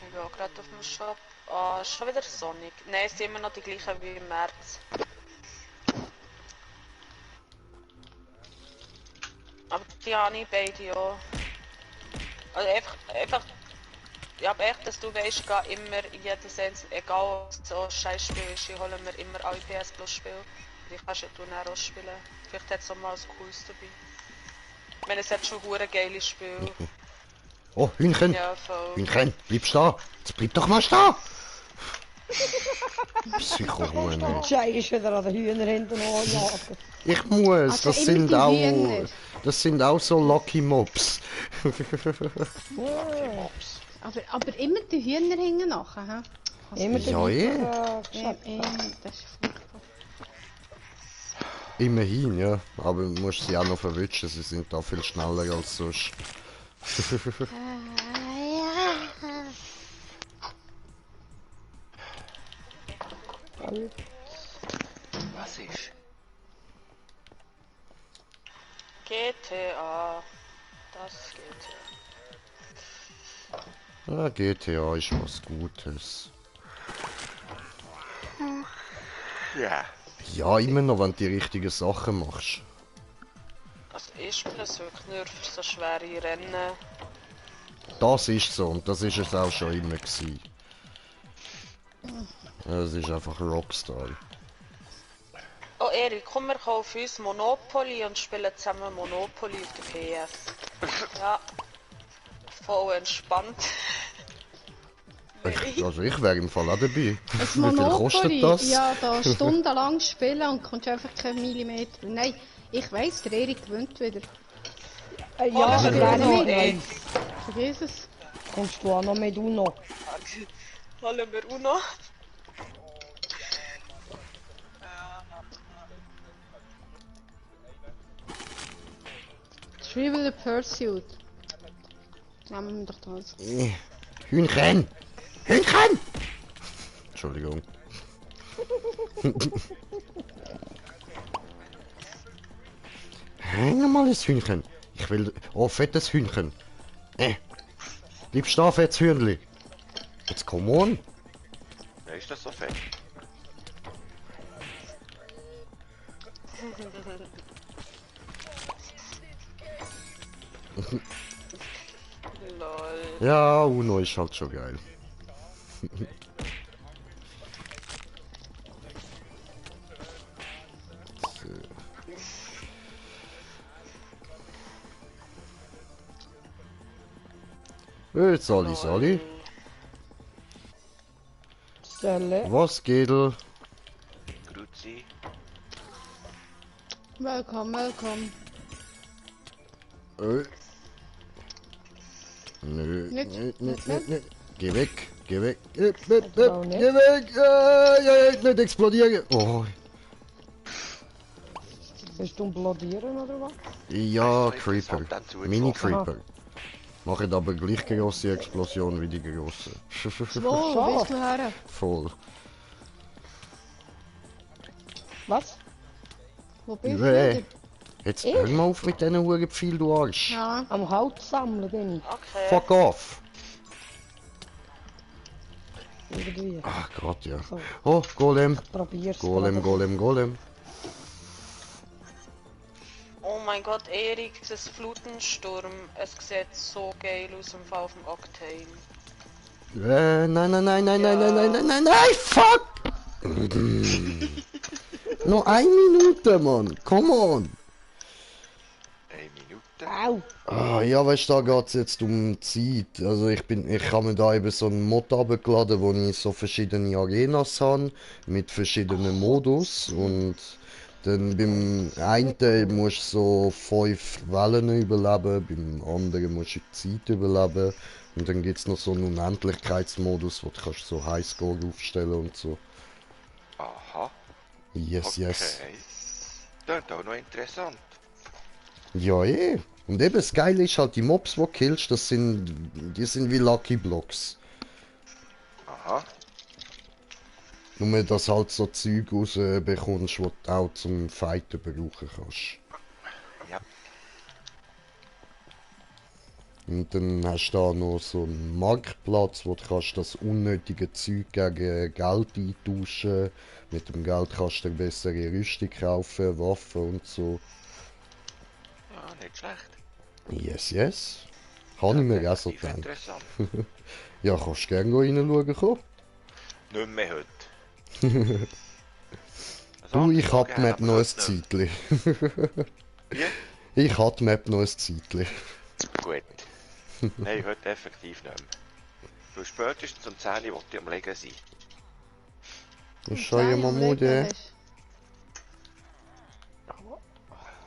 Ich bin auch gerade auf dem Shop. Ah, schon wieder Sonic. Nein, es sind immer noch die gleichen wie im März. Aber die habe ich beide ja. Also einfach. Ja, aber echt, dass du weißt, ich gehe immer in jedes einzelne, egal was so ein Scheißspiel ist, ich hole mir immer alle PS Plus Spiele. Die kannst du dann auch spielen. Vielleicht hat es auch mal ein cooles dabei. Ich meine, es hat schon hure geile Spiele. Oh, Hühnchen! Ja, voll. Hühnchen, bleib da! Jetzt bleib doch mal da! Psycho-Huhn. Schei ist wieder an den Hühner hinten anjagen. Ich muss, Also das immer sind die auch... Hühner. Das sind auch so Lucky Mobs. Aber immer die Hühner hängen nachher, hä? Immer Ja, Das ist furchtbar. Immerhin, ja. Aber du musst sie auch noch verwischen, sie sind da viel schneller als sonst. Was ist? GTA. Das GTA. Ja, GTA ist was Gutes. Ja. Ja, immer noch, wenn du die richtigen Sachen machst. Also ich bin es wirklich nur für so schwere Rennen. Das ist so und das ist es auch schon immer gewesen. Es ist einfach Rockstar. Oh Erik, komm, wir kaufen uns Monopoly und spielen zusammen Monopoly auf der PS. Ja. Voll entspannt. Also ich wäre im Fall auch dabei. Das Wie viel kostet Monopoly, das? ja, da stundenlang spielen und kommst einfach keinen Millimeter. Nein, ich weiss, der Erik gewinnt wieder. Ja, wir wer Uno, noch? ey. Vergiss es. Kommst du auch noch mit Uno? Holen wir Uno. Trivial Pursuit. Nehmen wir doch das. Hühnchen! Hühnchen! Entschuldigung. Normales Hühnchen. Ich will... Oh, fettes Hühnchen. Bleib stehen, fettes Hühnli. Jetzt komm on. Ja, ist das so fett? Lol. Ja, Uno ist halt schon geil. Sali. Selle. Was geht? Grüezi. Welcome. Nö. Nicht. Geh weg. Geh weg. auch nicht. Geh weg. Nicht explodieren. Oh. Willst du implodieren oder was? Ja, Das ist Creeper. interessant, dann zugeflogen. Mini-Creeper. Machen aber gleich grosse Explosion wie die grosse. Wo bist du her? Voll. Was? Wo bist Nee. du? Jetzt hör mal auf mit diesen Hurenpfeil, du Arsch. Ja. Am Holz sammeln bin ich. Okay. Fuck off. Irgendwie. Ach Gott, ja. So, Oh, Golem. probier's. Golem, gerade. Golem. Oh mein Gott, Erik, das Flutensturm. Es sieht so geil aus im Fall auf dem Octane. Nein, fuck! Noch 1 Minute, Mann. Come on. 1 Minute. Au! Ah, ja, weißt du, da geht's jetzt um Zeit. Also ich habe mir da eben so einen Mod runtergeladen, wo ich so verschiedene Arenas habe, mit verschiedenen Modus. Und dann beim einen musst du so 5 Wellen überleben, beim anderen musst du die Zeit überleben. Und dann gibt's noch so einen Unendlichkeitsmodus, wo du kannst so Highscore aufstellen und so. Aha. Yes. Klingt auch noch interessant. Ja, eh. Und eben das Geile ist halt, die Mobs, die du killst, die sind wie Lucky Blocks. Aha. Nur dass halt so Zeug rausbekommst, die du auch zum Fighten brauchen kannst. Ja. Und dann hast du da noch so einen Marktplatz, wo du kannst das unnötige Zeug gegen Geld eintauschen. Mit dem Geld kannst du dir bessere Rüstung kaufen, Waffen und so. Ja, nicht schlecht. Yes. Habe ich mir auch so Definitiv gedacht. interessant. Ja, kannst du gerne reinschauen kommen. Nicht mehr heute. Du, ich hab die Map noch ein Zeitchen. Wie? Ich hab die Map noch ein Zeitchen. Gut. Nein, heute effektiv nicht mehr. Weil spätestens um 10 Uhr will ich am Legen sein. Das schau ich mal Mode.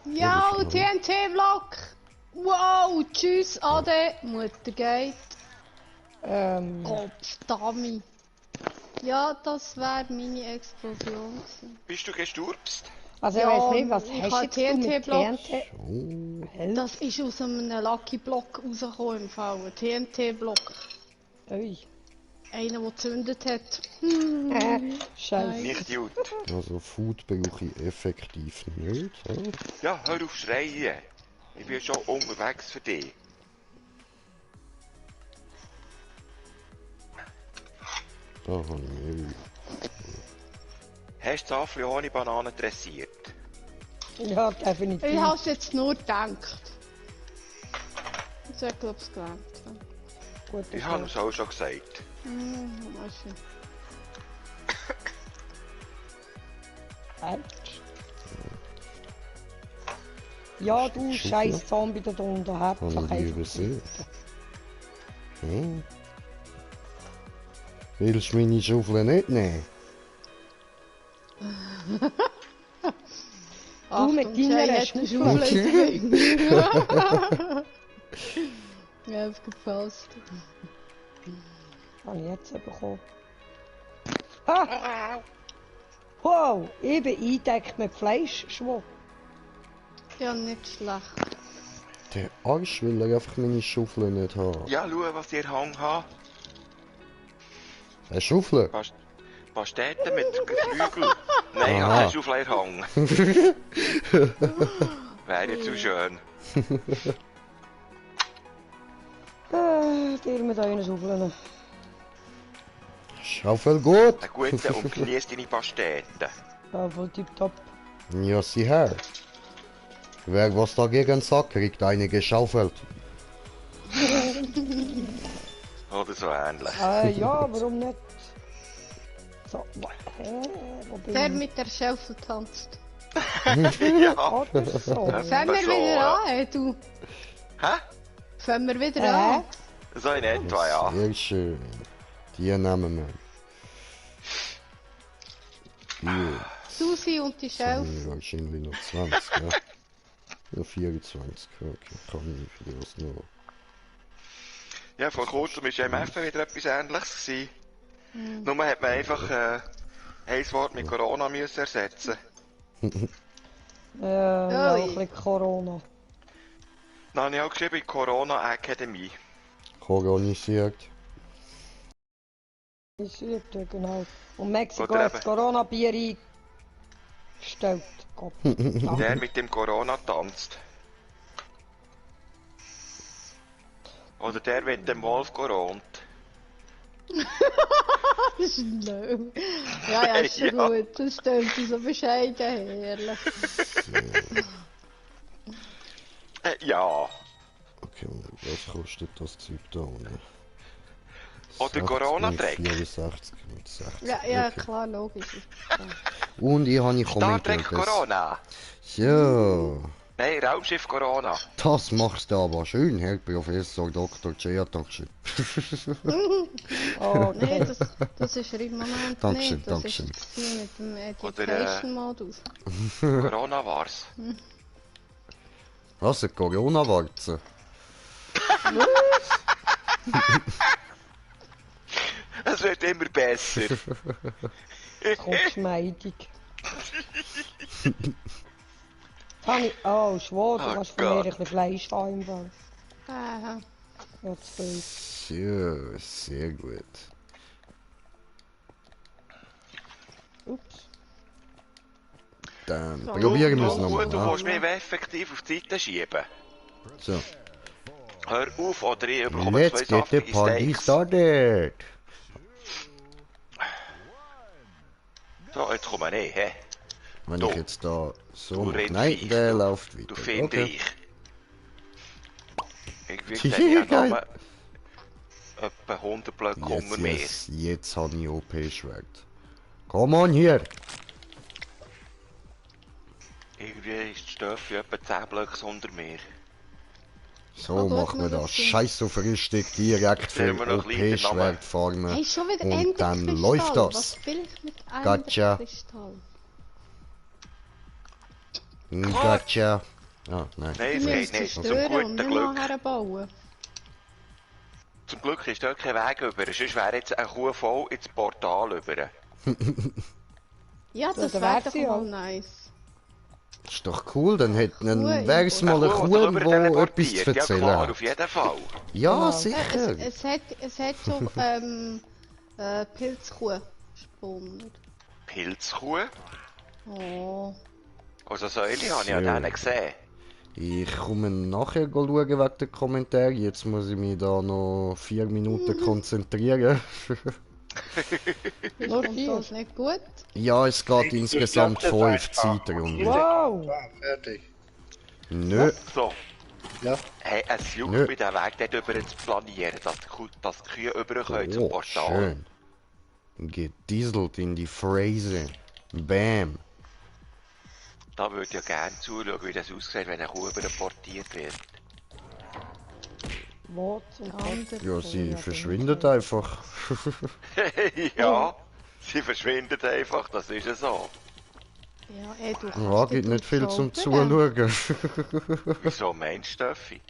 Ja, Ja, TNT-Block! Wow, tschüss, Ade. Mutter geht. Gott, Dummy. Ja, das wäre meine Explosion gewesen. Bist du gestürzt? Also Ja, ich weiß nicht, was ich hast habe du jetzt du mit TNT-Block. TNT? Oh. Das ist aus einem Lucky Block rausgekommen im Fall. Ein TNT-Block. Ui. Einer, der gezündet hat. Scheiße. Nicht gut. Also Food brauche ich effektiv nicht. Hm? Ja, hör auf schreien. Ich bin schon unterwegs für dich. Da habe ich Öl. Hast du Zafli ohne Bananen dressiert? Ja, definitiv. Ich habe es jetzt nur gedacht. Ich habe, glaube ich, gelernt. Gut, Ich habe es auch schon gesagt. Weißt du. Ja, du scheiß Zombie da drunter, hab Habe ich die übersehen? Hm? Willst du meine Schaufel nicht nehmen? Du mit Achtung, deiner Jay hat eine Schaufel. Schaufel in der Ja, aufgepasst. Habe ich jetzt bekommen. Ha! Wow, ich bin eingedeckt mit Fleischschwung. Ja, nicht schlecht. Der Arsch will er einfach meine Schaufel nicht haben. Ja, schau, was ihr Hang habt. Eine Schaufel? Pasteten mit Geflügel. Nein, ich Aha. habe keine Schaufel in Hang. Wäre nicht so schön. Dir mit euren Schaufeln. Schaufel gut? Ein guter und genießt deine Pasteten. Ja, voll tipptopp. Ja, sieh her. Wer was dagegen sagt, kriegt eine geschaufelt. Oder so ähnlich. Ja, warum nicht? So, wo bin Der ich? mit der Schaufel tanzt. Ja. Oder so. Fangen wir so, wieder ja. an, du. Hä? Fangen wir wieder an. So in etwa, ja. Sehr schön. Die nehmen wir. Die Susi und die Schaufel. sind wahrscheinlich noch 20, ja. Ja, 24, okay. Kann ich für das noch. Ja, vor kurzem war MF wieder etwas Ähnliches gewesen. Nur hat man einfach ein Wort mit Corona müssen ersetzen. Ja, Ui. ein bisschen Corona. Dann habe ich auch geschrieben, Corona Academy. Koronisiert. Ist ja, genau. Und Mexiko Oder hat das eben. Corona-Bier eingestellt. Gott. Ja. Der mit dem Corona tanzt. Oder der mit dem Wolf geront. Schlau. Ja, ist schon Ja. gut. Das stimmt so bescheiden, herrlich. Ja. Okay, was kostet das Zeug da unten? Oder 60 Corona-Dreck. mit 64 mit 60. Ja, ja, Okay. klar, logisch. Und ich habe Star Trek kommentiert. Corona. Ja, Nein, Raumschiff Corona. das machst du aber schön, Herr Professor Dr. Dankeschön. Oh, Nee, das ist er im Moment Dankeschön, nicht. Das Dankeschön. ist mit dem Oder, Education-Modus. Corona war's. Was, eine Corona-Warze? Es wird immer besser. Kopfschmeidung. Oh, schwor, du Oh kannst von mir Gott. ein bisschen Fleisch haben im Fall. Aha. Ja, zu viel. Ja, sehr gut. Ups. Dann So. probieren wir es Du nochmal. musst mich effektiv auf die Seite schieben. So, Hör auf, oder ich bekomme let's zwei get the saftige party Steaks. started. So, jetzt komme ich, hä? Wenn Du. ich jetzt da so Du mache. Rindviech, Nein, der du. läuft weiter. Du findest Okay. ich. Ich würde ja Geil. noch etwa 100 Blöcke Hunger mehr. Jetzt habe ich OP-Schwert. Come on hier. Irgendwie ist die Stoffe etwa 10 Blöcke unter mir. So Oh, dort machen wir noch das. das Ding. Scheiß auf Rüstung, direkt für Nehmen wir noch ein bisschen OP-Schwert farmen. Hey, schon wieder Und dann Enderkristall. läuft das. Was will ich mit Gotcha. Enderkristall? Gotcha. Ah, nein. Nein, es Die geht müssen nicht. Zum zerstören und guten nicht Glück. nachher bauen. Zum Glück ist dort kein Weg über. Sonst wäre jetzt eine Kuh voll ins Portal über. Ja, das da wäre wär doch sie mal auch. nice. Ist doch cool, dann Kuh wär's mal eine Kuh, Kuh, die rüber wo etwas teleportiert. zu Ja erzählen klar, hat. auf jeden Fall. Ja, Genau. sicher. Es hat so Pilzkuh gesponnen. Pilzkuh. Oh. Also Säule habe ich an Schön. denen gesehen. Ich komme nachher schauen wegen den Kommentaren. Jetzt muss ich mich da noch 4 Minuten konzentrieren. Nur Kommt vier. das nicht gut? Ja, es geht insgesamt 5 Zeitrunden. Wow! Fertig. Nö, So. Ja. Hey, es juckt Nö. mich den Weg dort über zu planieren, dass die Kühe über können zum oh, Portal. schön. Gedieselt in die Phrase. Bam. Da würde ich ja gerne zuschauen, wie das aussieht, wenn eine Kuh überportiert wird. Wo zum Ander Ja, sie Kuh, verschwindet einfach. Ja, sie verschwindet einfach, das ist ja so. Ja, du kannst Ja, die gibt nicht viel zum zaubern. Zuschauen. Wieso meinst du, Steffi?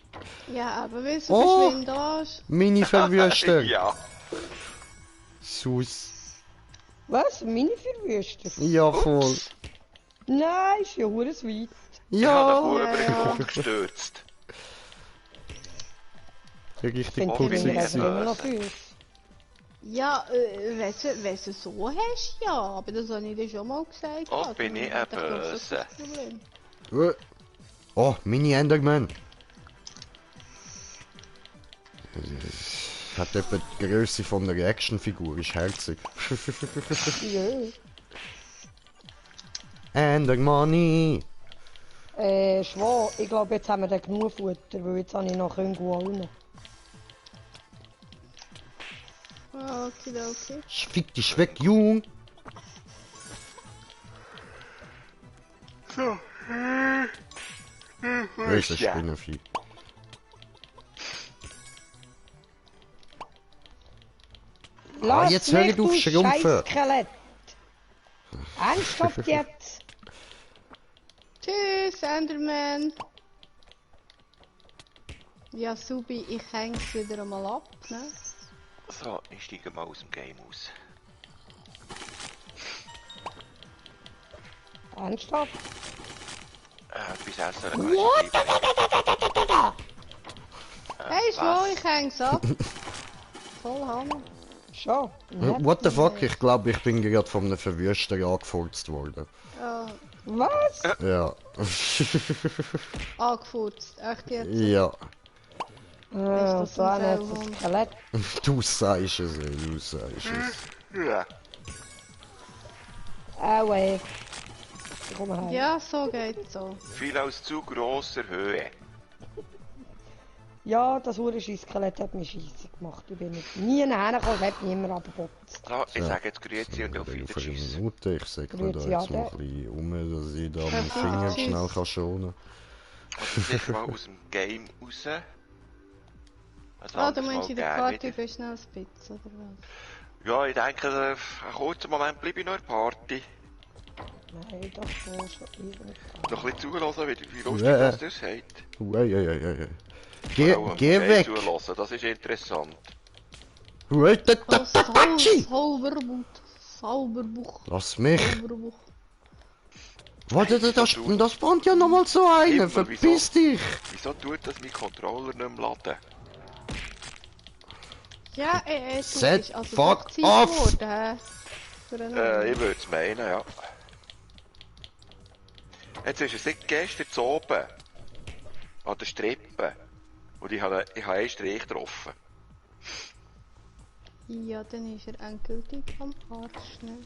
Ja, aber wieso Oh. verschwindest Mini Verwüster. Ja. Sus. Was? Meine Verwüster? Ja, voll. Nein, ist ja ures weit. Ich habe Ja, den Huren über den ja. Kopf gestürzt. richtig Finde Oh, ich wie immer sie also immer noch böse. Füße. Ja, wenn du so hast, ja, aber das habe ich dir schon mal gesagt. Oh, ja, bin dann ich hat er, glaub, böse. das Problem. Oh, Mini Enderman. Hat etwa die Größe von einer Actionfigur, ist herzig. Ja. Endermoney. Schwan, ich glaube, jetzt haben wir dann genug Futter, weil jetzt habe ich noch irgendwo auch noch. Okay. Fick dich weg, Jung. So. Das ist ein Spinnenvieh. Lass jetzt hör mich, nicht auf, du schrumpfen. scheiß Skelett! Ernsthaft jetzt? Tschüss, Enderman. Ja, Subi, ich häng's wieder einmal ab, ne? So, ich steige mal aus dem Game aus. Ernsthaft? Bis essen kann ich bleiben. Hey, Schlo, ich häng's ab. Voll Hammer. Schon? Nett. What the fuck? Ich glaube, ich bin gerade von einem Verwüster angefurzt worden. Ja, Was? Ja. angefurzt. Echt jetzt? Ja. das So ein ein Fellhund? Skelett. Du sagst es, ey, du sagst es. Ja. Ey. Ich komme heim. Ja, so geht's so. Viel aus zu grosser Höhe. Ja, das Skelett hat mich scheisse gemacht. Ich bin nie hergekommen, hat mich immer abgebotzt. So, ich sage jetzt Grüezi und auf Für Wiedersehen. eine Tschüss. Minute, ich sägle da Grüezi, jetzt mal Ade. ein bisschen um, dass ich da meinen Grüezi, Finger tschüss. schnell kann schonen Und sicher mal aus dem Game raus. Also Ah, du anderes meinst Mal in der gerne Party wieder. bist du schnell ein Spitz, oder was? Ja, ich denke, einen kurzen Moment bleibe ich noch in der Party. Nein, das war schon irgendwie. Noch ein bisschen zulassen, wie lustig Ja. das ihr seid. Hey. Vor allem Geh Game weg! Zulassen, das ist interessant. Sauberbuch. Lass mich! Sauberbuch. Warte, das spawnt ja nochmal so einen! Immer, Verpiss wieso? dich! Wieso tut das mein Controller nicht mehr laden? Ja, du Set bist also fuck doch Zeit off! geworden, hä? Für einen Ich würde es meinen, ja. Jetzt ist er seit gestern zu oben. An der Strippe. Und ich habe einen Strich getroffen. Ja, dann ist er endgültig am Arsch, ne?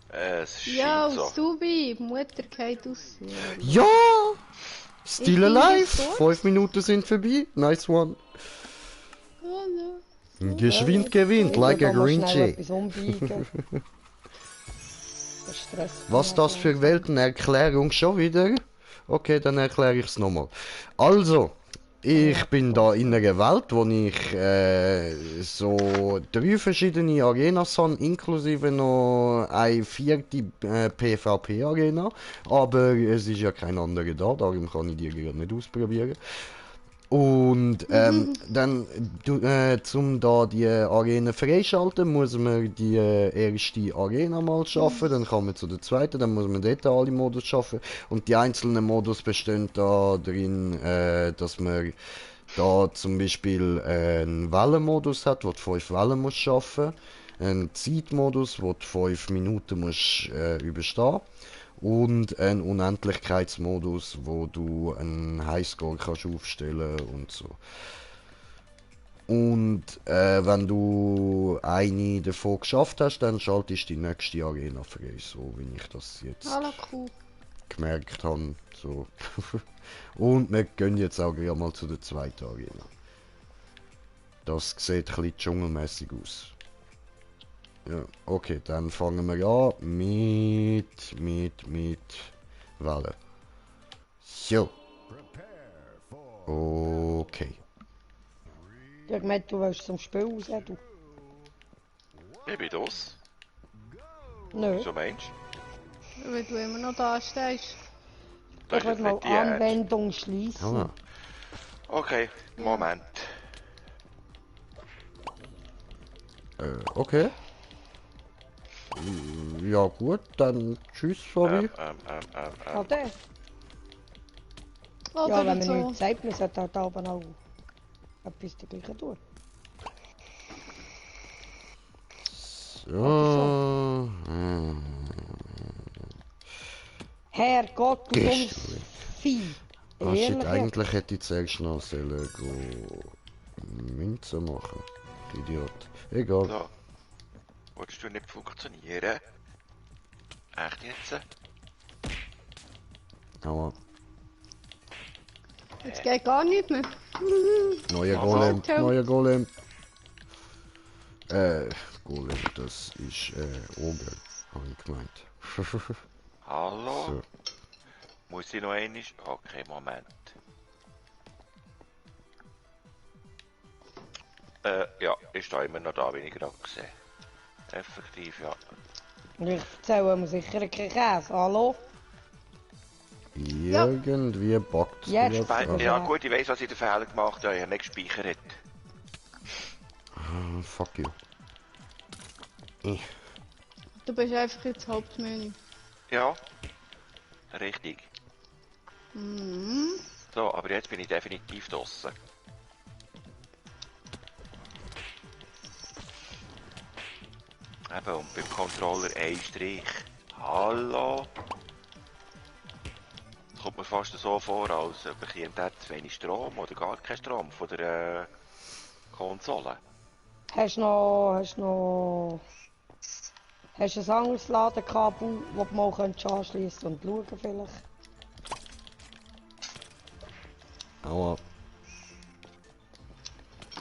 Es Ja, scheint so. Subi, die Mutter geht aus. Ja! Still bin alive! gestorben. 5 Minuten sind vorbei. Nice one. Oh, ne. Geschwind gewinnt, like a green jay. Etwas umbiegen. Der Stress. Was das für Weltenerklärung schon wieder? Okay, dann erkläre ich es nochmal. Also, ich bin da in einer Welt, wo ich so 3 verschiedene Arenas habe, inklusive noch eine 4. PvP-Arena. Aber es ist ja kein anderer da, darum kann ich die gerade nicht ausprobieren. Und dann, zum da die Arena freischalten, muss man die erste Arena mal schaffen, dann kann man zu der zweiten, dann muss man dort alle Modus schaffen. Und die einzelnen Modus bestehen da drin, dass man da zum Beispiel einen Wellenmodus hat, wo du 5 Wellen musst schaffen, einen Zeitmodus, wo du 5 Minuten musst überstehen. Und ein Unendlichkeitsmodus, wo du einen Highscore kannst aufstellen und so. Und wenn du eine davon geschafft hast, dann schaltest du die nächste Arena frei, so wie ich das jetzt Hallo, cool. gemerkt habe. So. Und wir gehen jetzt auch gleich mal zu der zweiten Arena. Das sieht ein bisschen dschungelmäßig aus. Ja, okay, dann fangen wir an mit Wellen. So. Okay. Ich hab gemeint, du willst zum Spiel raus, du. Ich bin das. Nö, Wieso meinst du? Weil du immer noch da stehst. Das ich ist will jetzt mal nicht die Erde. Anwendung schließen. Ah. Okay, Moment. Okay. Ja gut, dann tschüss, sorry. Ade. Oder Ja, wenn man so. nichts sagt, man sollte halt oben auch etwas dagegen tun. So. Herrgott, du dummes Gehst Vieh. Ah shit, Ehrlich, eigentlich hätte ich zuerst noch sollen Münzen machen. Idiot. Egal. So. Wolltest du nicht funktionieren? Echt jetzt? Aua. Jetzt geht gar nicht mehr. Neuer Mama. Golem, Ciao. neuer Golem. Golem, das ist Ogre, hab ich gemeint. Hallo? So. Muss ich noch einmal? Okay, Moment. Ja, ist da immer noch da, wie ich gerade gesehen. Effektiv, ja. ich erzähle mir sicher keinen Käse. Hallo? Irgendwie backt es Jetzt. gerade. Ja gut, ich weiss, was ich den Fehler gemacht habe. Ich habe nicht gespeichert. Fuck you. Du bist einfach ins Hauptmenü. Ja. Richtig. Mhm. So, aber jetzt bin ich definitiv draussen. Eben, und beim Controller ein Strich. Hallo? Das kommt mir fast so vor, als bekommt er zu wenig Strom oder gar keinen Strom von der Konsole. Hast du ein anderes Ladekabel, das du mal anschliessen und schauen vielleicht? Aua.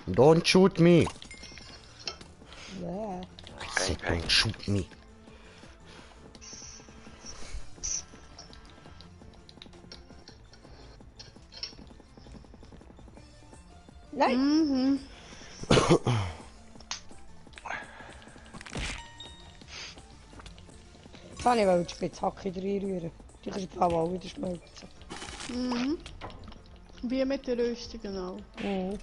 Don't shoot me. Ja. I said don't shoot me. Nein! Mhm. Jetzt wollte ich die Spitzhacke reinrühren. Die kannst du auch wieder schmelzen. Mhm. Wie mit der Rüstung, genau. Mhm.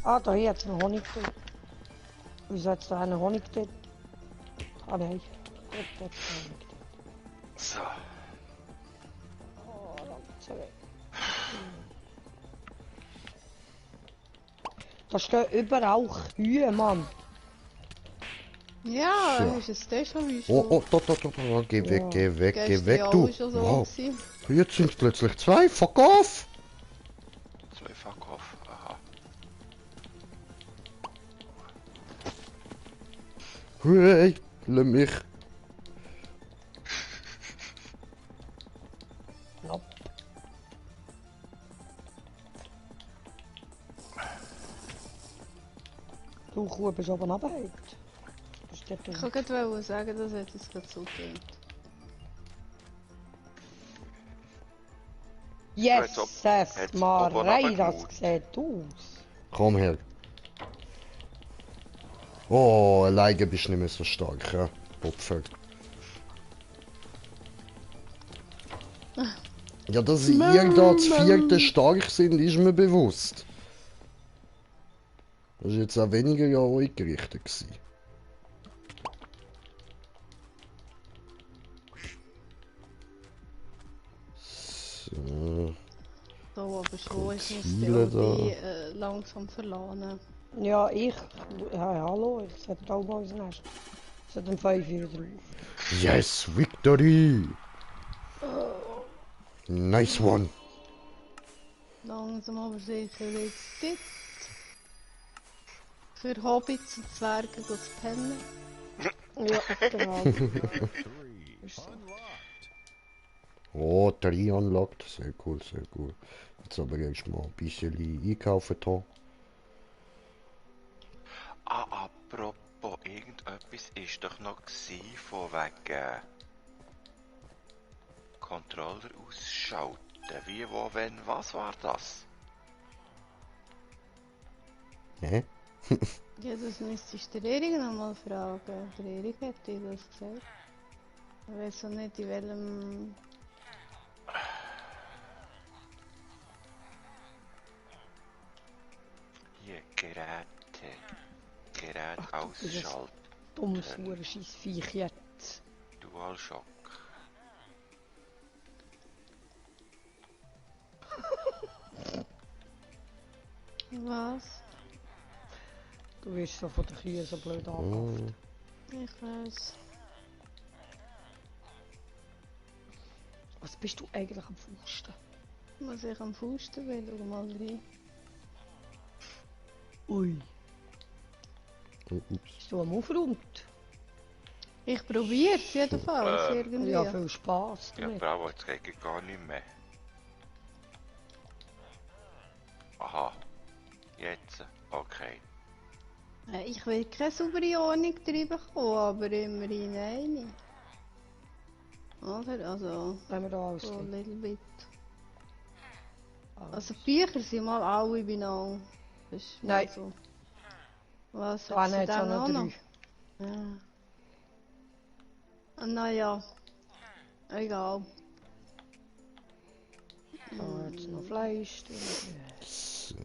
Ah, da hier hat es noch Honig drin. Wieso hat es da einen Honig drin? Ah nein. Gut, da hat's noch Honig drin. So. Oh, sorry. Da stehen überall Kühe, Mann. Ja, So. hast du es das schon wie Oh, oh, geh weg, Ja. geh weg, geh Gestern weg, ja du. auch schon so Wow. gewesen. Jetzt sind es plötzlich zwei, fuck off! 2 Fuck off. Aha. Hey, lass mich. Nope. Du Kuh bist aber abgehängt. Ich wollte gerade sagen, dass es jetzt gerade so geht. Yes, hat's Marei, oben das runtergemut. sieht aus. Komm her. Oh, alleine bist du nicht mehr so stark, ja? Opfer. Ja, dass ihr da zu vierte stark sind, ist mir bewusst. Das ist jetzt auch weniger ja euch gerichtet gewesen. So. So, aber schon, ich muss Ziele die da. langsam verlassen. Ja, ich. Ja, hallo, ich sollte auch mal ins Nest. Ich sollte um 5 Uhr drauf. Yes, victory! Nice one! Langsam aber sicher jetzt dit. Für Hobbits und Zwerge zu pennen. Ja, genau. Ist so. Oh, 3 unlocked, sehr cool, sehr cool. Jetzt aber erst mal ein bisschen einkaufen hier. Ah, apropos, irgendetwas ist doch noch gsi von wegen Controller ausschalten. Wie, wo, wenn, was war das? Hä? Ja, das müsstest du der Erik noch mal fragen. Der Erik hat dir das gesagt. Ich weiß auch nicht, in welchem... Hier, Gerät. Gerät Dieses ausschalten. dummes Hurenscheissviech jetzt. DualShock. Was? Du wirst so von den Kühen so blöd angehaftet. Ich weiß. Was bist du eigentlich am Fusten? Was ich am Fusten will, schau mal rein. Ui. Oh, ups. Bist du am Aufräumen? Ich probiere es jedenfalls irgendwie. Ja, viel Spaß Ja, damit. bravo, jetzt geht gar nicht mehr. Aha. Jetzt. Okay. Ich will keine saubere Ordnung drin bekommen, aber immerhin eine. Oder? Also, Wenn wir da alles so ein sehen. little bit. Also die Bücher sind mal alle beieinander. Das ist mal Nein. so. Was Da hat sie hat es auch dann noch 3. Ja. Ah, naja. Egal. Da hat es noch Fleisch drin. So.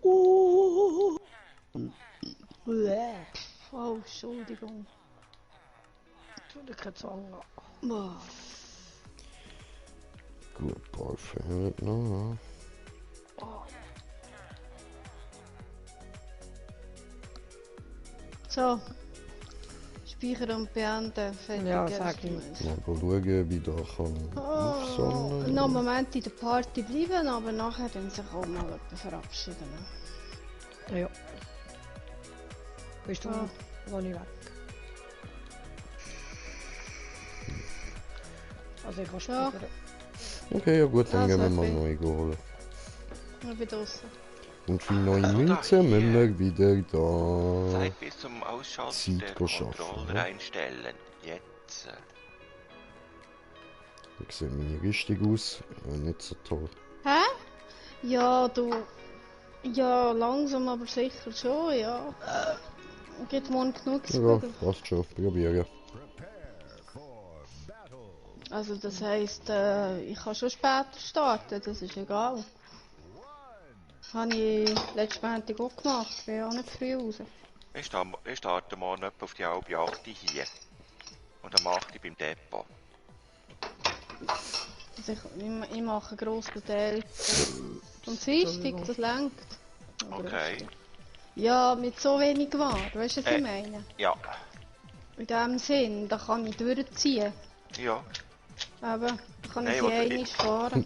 Oh. Bäh. Oh, Entschuldigung. Tu dir keine Zange an. Boah. Gut, Parfüm nicht noch. So. Speichern und beenden. Fertig. Ja, sag ich. Mal schauen, wie da kann Oh, aufsammeln. noch einen Moment in der Party bleiben, aber nachher dann sich auch mal jemand verabschieden. Ja. Bist du Ah. noch nicht weg? Also ich kann Ja. speichern. Okay, ja gut, dann Also, gehen wir mal ich bin- neu holen. Ich bin draussen. Und für 9 Münzen müssen wir wieder da. Zeit bis zum Ausschalten Zeit der go schaffen, Controller ne? einstellen. Jetzt. Da sehen meine richtig aus. Nicht so toll. Hä? Ja, du. Ja, langsam aber sicher schon, ja. Geht morgen genug zu Ja, bügeln. passt schon. Probieren. Also das heisst, ich kann schon später starten, das ist egal. Habe ich letzten Montag auch gemacht, bin auch nicht früh raus. Ich starte morgen etwa auf die halbe 8 hier. Und am 8 beim Depot. Also ich mache einen grossen Teil vom Dienstag, das lenkt. Okay. Ja, mit so wenig Ware, weißt du, was ich meine? Ja. In dem Sinn, da kann ich durchziehen. Ja. Aber da kann Nein, ich ich sie wollte- einmal fahren.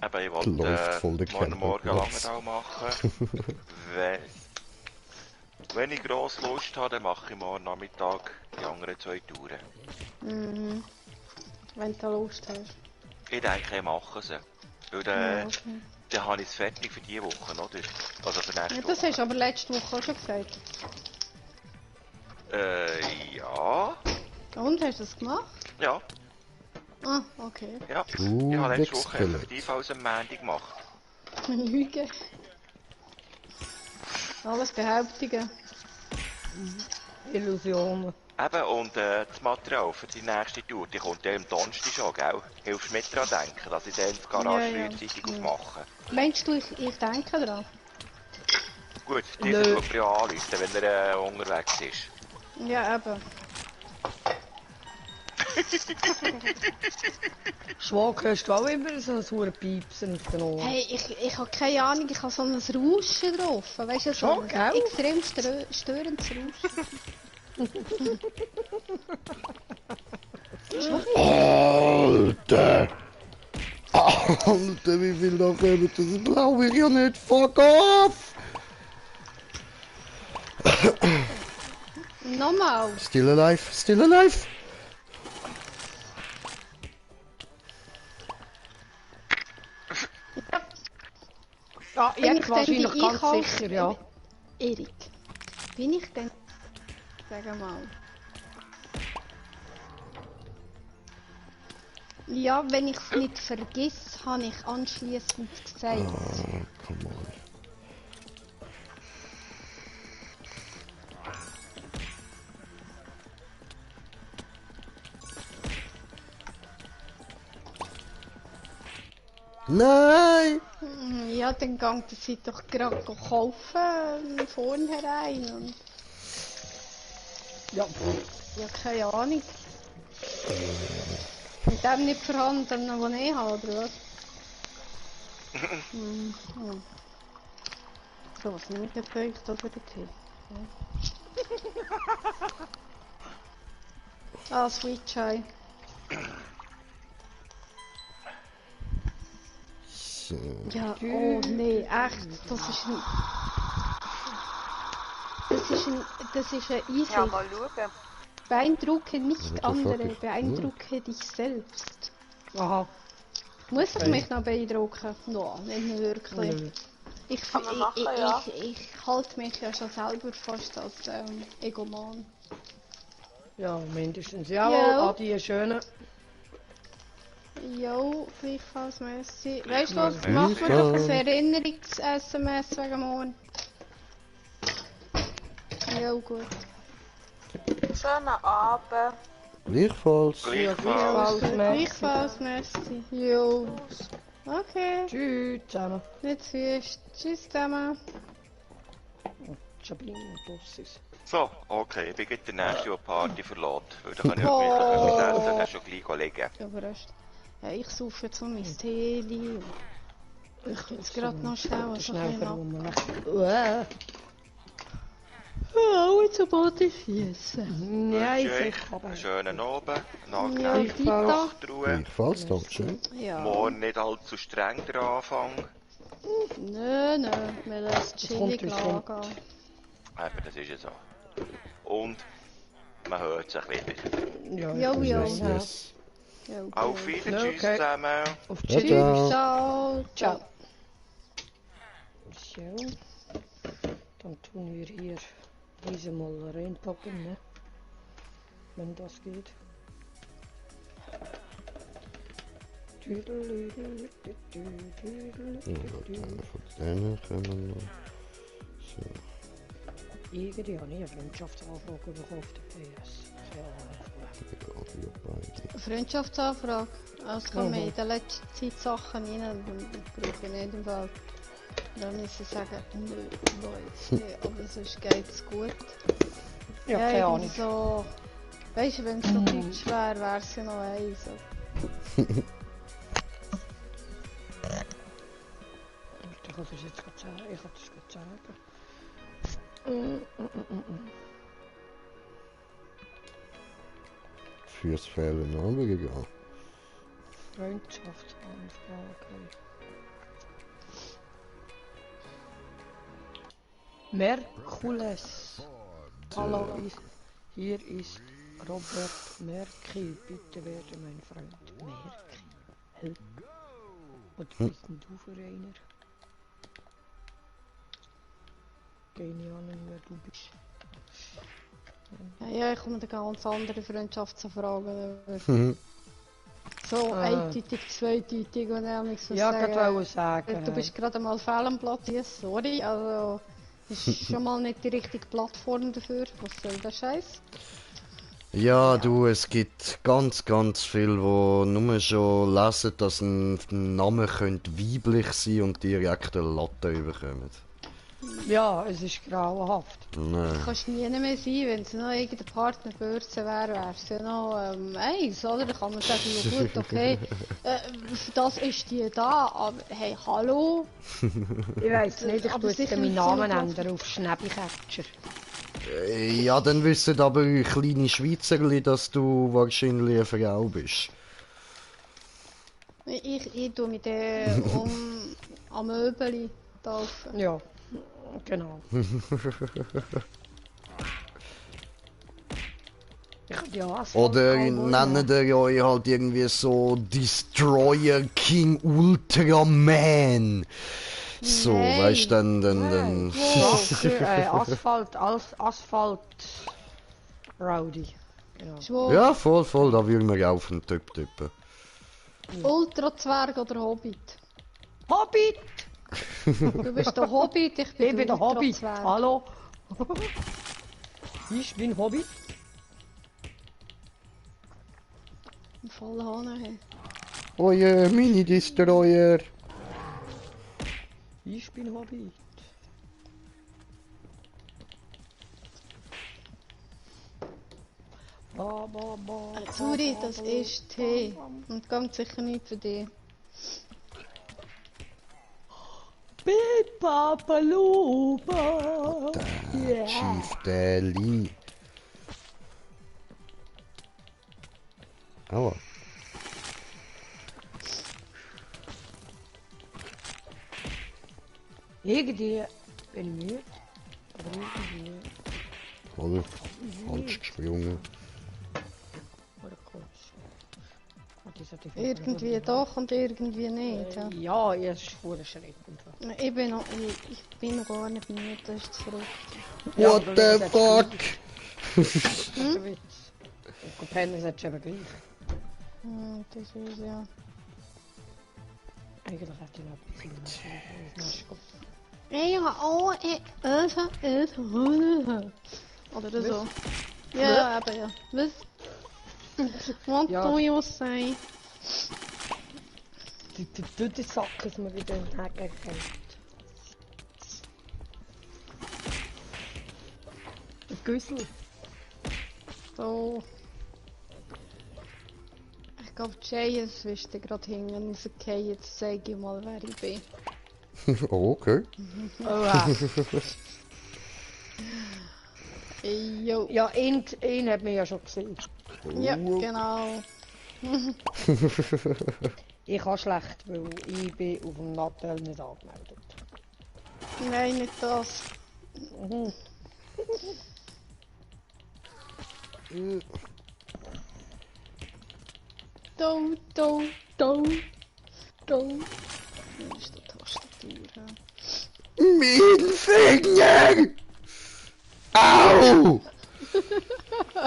Aber ich Läuft voll der wollte morgen Campingplatz. Langenthal machen. Wenn ich gross Lust habe, dann mache ich morgen Nachmittag die anderen 2 Touren. Mhm. Wenn du Lust hast. Ich denke, ich mache sie. Weil Ja, dann, okay. dann habe ich es fertig für diese Woche, oder? Also für nächste Ja, das Woche. hast du aber letzte Woche auch schon gesagt. Ja. Und, hast du das gemacht? Ja, Ah, okay. ja. Du Ich habe letzte Woche Wichskelett. effektiv als am Montag gemacht. Lüge. Alles Behauptungen. Illusionen. Eben, und das Material für die nächste Tour, die kommt ja am Donnerstag schon, gell? Hilfst du mit dran denken, dass ich dann die Garage Ja, ja. frühzeitig Ja. aufmache? Meinst du, ich denke dran? Gut, dieser Nö. tut mir ja anrufen, wenn er unterwegs ist. Ja, eben. Schwag, hast du auch immer so ein sauer Piepsen auf den Ohren? Hey, ich habe keine Ahnung, ich habe so ein Rauschen drauf. Weißt du, so Schon, ein gell? extrem störendes Rauschen. Alter! Alter, wie viel da kommt, das glaube ich ja nicht. Fuck off! Nochmal. Still alive, still alive! Ja, Bin ich jetzt denn wahrscheinlich die ganz Einkauf- sicher, ja. Erik, bin ich denn... Sag mal. Ja, wenn ich es nicht vergiss, habe ich anschliessend gesagt. Ah, come on. Nein! Ja, dann geht sie doch gerade kaufen, vornherein. Und Ja, ja, keine Ahnung. Mit dem nicht vorhanden, was ich habe, oder was? So, was nimmt der Projekt da für die Tee? Ah, Sweet Chai. So. Ja, oh nee, echt, das ist ein... Das ist ein Einsicht. Ja, mal schauen. Beeindrucke nicht What the andere, fuck? beeindrucke dich selbst. aha. Muss ich mich noch beeindrucken? No, nicht wirklich. Nö. Ich, Kann man machen, ja. ich halte mich ja schon selber fast als Egoman. Ja, mindestens. Jawohl, Ja. Adi, eine schöne. Jo, gleichfalls merci. Weißt du was, Ja. machen wir doch ein Gleichfalls. Erinnerungs-SMS wegen morgen. Jo, gut. Schönen Abend. Gleichfalls. Gleichfalls. Gleichfalls merci. Jo. Okay, Tschüss zusammen. nicht fest. Tschüss zusammen. Sabine und Bossis. So, okay, ich bin gleich der Nächste, der die Party verlässt. Weil da kann ich auch gemütlich etwas essen, dann schon gleich liegen. Überrascht. Ja, ich suche jetzt so mein Tee. Ich will jetzt gerade noch schnell so ein Schnell bisschen ab. verwundern. Oh, jetzt sobald ich esse. Nein, Wünsche euch sicher. aber- einen schönen Abend, eine Ja, angenehme Tita. Nachtruhe. Gleichfalls, Dankeschön. Ja. Morgen nicht allzu streng der Anfang. Nö, wir lassen chillig kommt, es kommt. angehen. Eben, das ist ja so. Und man hört sich wieder. Ja, Jo, jo. Yes, yes. Ja, okay. Auf Wiedersehen, Okay. tschüss zusammen. Auf Ciao, Tschüss. ciao. Ciao. Ciao. So. Dann tun wir hier diese mal reinpacken, ne? Wenn das geht. Von denen können wir noch. So. Irgendwie habe ich eine Freundschaftsanfrage bekommen auf der PS. Keine Ahnung. Ja, wir beide. Freundschaftsanfrage. Es kommen in der letzten Zeit Sachen rein, die brauche ich nicht im Fall. Dann müssen sie sagen, nö, Leute, aber sonst geht's gut. Ja, keine Ahnung. irgendwie so... Weißt du, wenn es so deutsch wäre, wäre es ja noch ein. So. Ich kann das jetzt gerade sagen. Ich kann das gerade sagen. Fürs Fehlen runtergegangen. Freundschaftsanfrage. Merkules. Hallo, hier ist Robert Merki. Bitte werde mein Freund. Merki? Hä? Was bist denn du für einer? Keine Ahnung, wer du bist. Ja, ich komme da ganz andere Freundschaftsanfragen. So eindeutig, zweideutig und dann muss Ja, sagen, gerade wollte sagen. du bist gerade mal fehl am Platz. Ja, sorry, also das ist schon mal nicht die richtige Plattform dafür. Was soll der Scheiß? Ja, du, es gibt ganz viel, wo nur schon lesen, dass ein Name könnte weiblich sein und direkt eine Latte bekommen. Ja, es ist grauenhaft. Nein. Du kannst nie mehr sein, wenn es noch irgendeine Partnerbörse wäre, wäre es ja noch eins, oder? Da kann man sagen, ja gut, okay, das ist die da, aber hey, hallo? Ich weiß nicht, ich Aber tue jetzt sicher meinen nicht Namen so ändern auf Schnäppicatcher. Ja, dann wissen aber kleine Schweizerli, dass du wahrscheinlich eine Frau bist. Ich tue mit dem am Möbeli taufen. Ja, genau. Ich hab ja Asphalt Oder Cowboy, nennen der euch halt irgendwie so Destroyer King Ultraman. So, Nein. weißt du, dann. Asphalt Rowdy. Genau. Schwur, Ja, voll, da würde man auf den Typ tippen. Ultrazwerg oder Hobbit? Hobbit! Du bist der Hobbit, ich bin Ich bin der Hobbit. Ultrazwerg. Hallo? Ich bin Hobbit. Voll Hahn. Oh je, Mini-Destroyer. Ich bin Hobbit. Ba, ba, ba, Zuri, ba, das ba, ist ba, Tee. ba. Und ganz sicher nicht für dich. Pippa Paluba. Der Chief Daly. Aua. Irgendwie bin ich müde. Aber irgendwie. Toll. Falsch gesprungen. Oder kurz. Irgendwie doch und irgendwie nicht. Ja. Ja, es ist voll erschreckend. Ich bin noch gar nicht müde, das ist zu verrückt. What the fuck? Das ist ein Witz. Und Penner sagt es eben gleich. Das ist ja. Eigentlich hätte ich noch etwas Ich habe auch oder so. Ja, aber ja. Was? What Ja. do you say? Die Sache ist mir wieder in den Hack erkennt. Ein Güssel. So. Ich glaube, Jay ist wichtig gerade hinten. Okay, jetzt zeige ich mal, wer ich bin. Oh, okay. Oh, Jo. ja, ihn hat man ja schon gesehen. Ja, genau. Ich kann schlecht, weil ich bin auf dem Nattel nicht angemeldet. Nein, nicht das. Mhm. Do. Hier ist die Tastatur. Ja. Mein Finger! Au!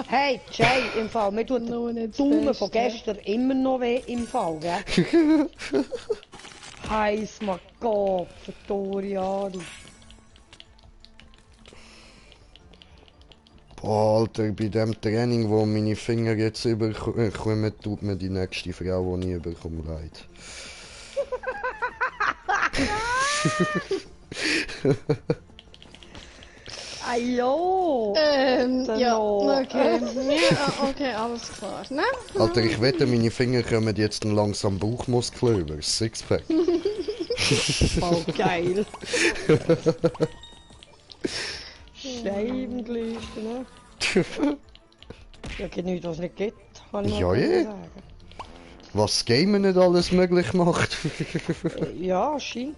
Hey, Jay, im Fall, mir tut der Nur nicht Daumen das von Beste. gestern immer noch weh im Fall, gell? Heiß, mein Gott, Victoria, du. Boah, Alter, bei dem Training, wo meine Finger jetzt überkommen, tut mir die nächste Frau, die ich überkomme, leid. Ajo! Ja, Genau. okay. Ja, okay, alles klar, ne? Alter, ich wette, meine Finger kommen jetzt dann langsam Bauchmuskeln über. Sixpack. Voll geil. Scheibenglüste, ne? Ja, gibt nichts, was es nicht gibt, kann ich Ja, mal ja. sagen. Was das Gamen nicht alles möglich macht. Ja, scheint.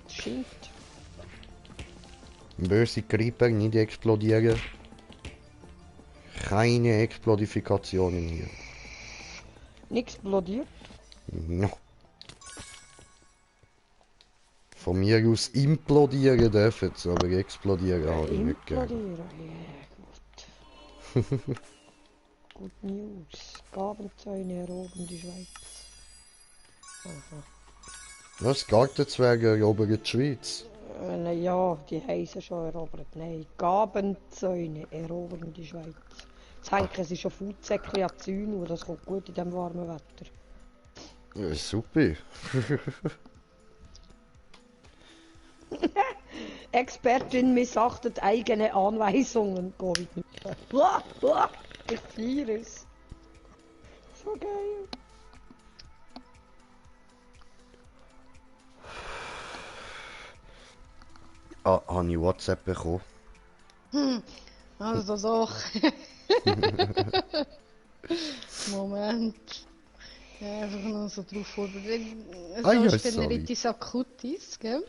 Böse Creeper nicht explodieren. Keine Explodifikationen hier. Nichts explodiert. No. Von mir aus implodieren dürfen sie, aber explodieren habe ich nicht gerne. Implodieren, ja, gut. Good News. Gabenzäune erobern die Schweiz. Aha. Was? Gartenzwerge erobern die Schweiz? Ja, die heißen schon erobert. Nein, Gabenzäune erobern die Schweiz. Jetzt hängen sie schon Futsäckchen an die Zäune und das kommt gut in diesem warmen Wetter. Ja, super. Expertin missachtet eigene Anweisungen. Covid-19. Ich feiere es. So geil. Ah, habe ich WhatsApp bekommen? Also doch. Moment. Ja, einfach nur so drauf vorbereitet. So Ah ja, Spineritis acutis, gell?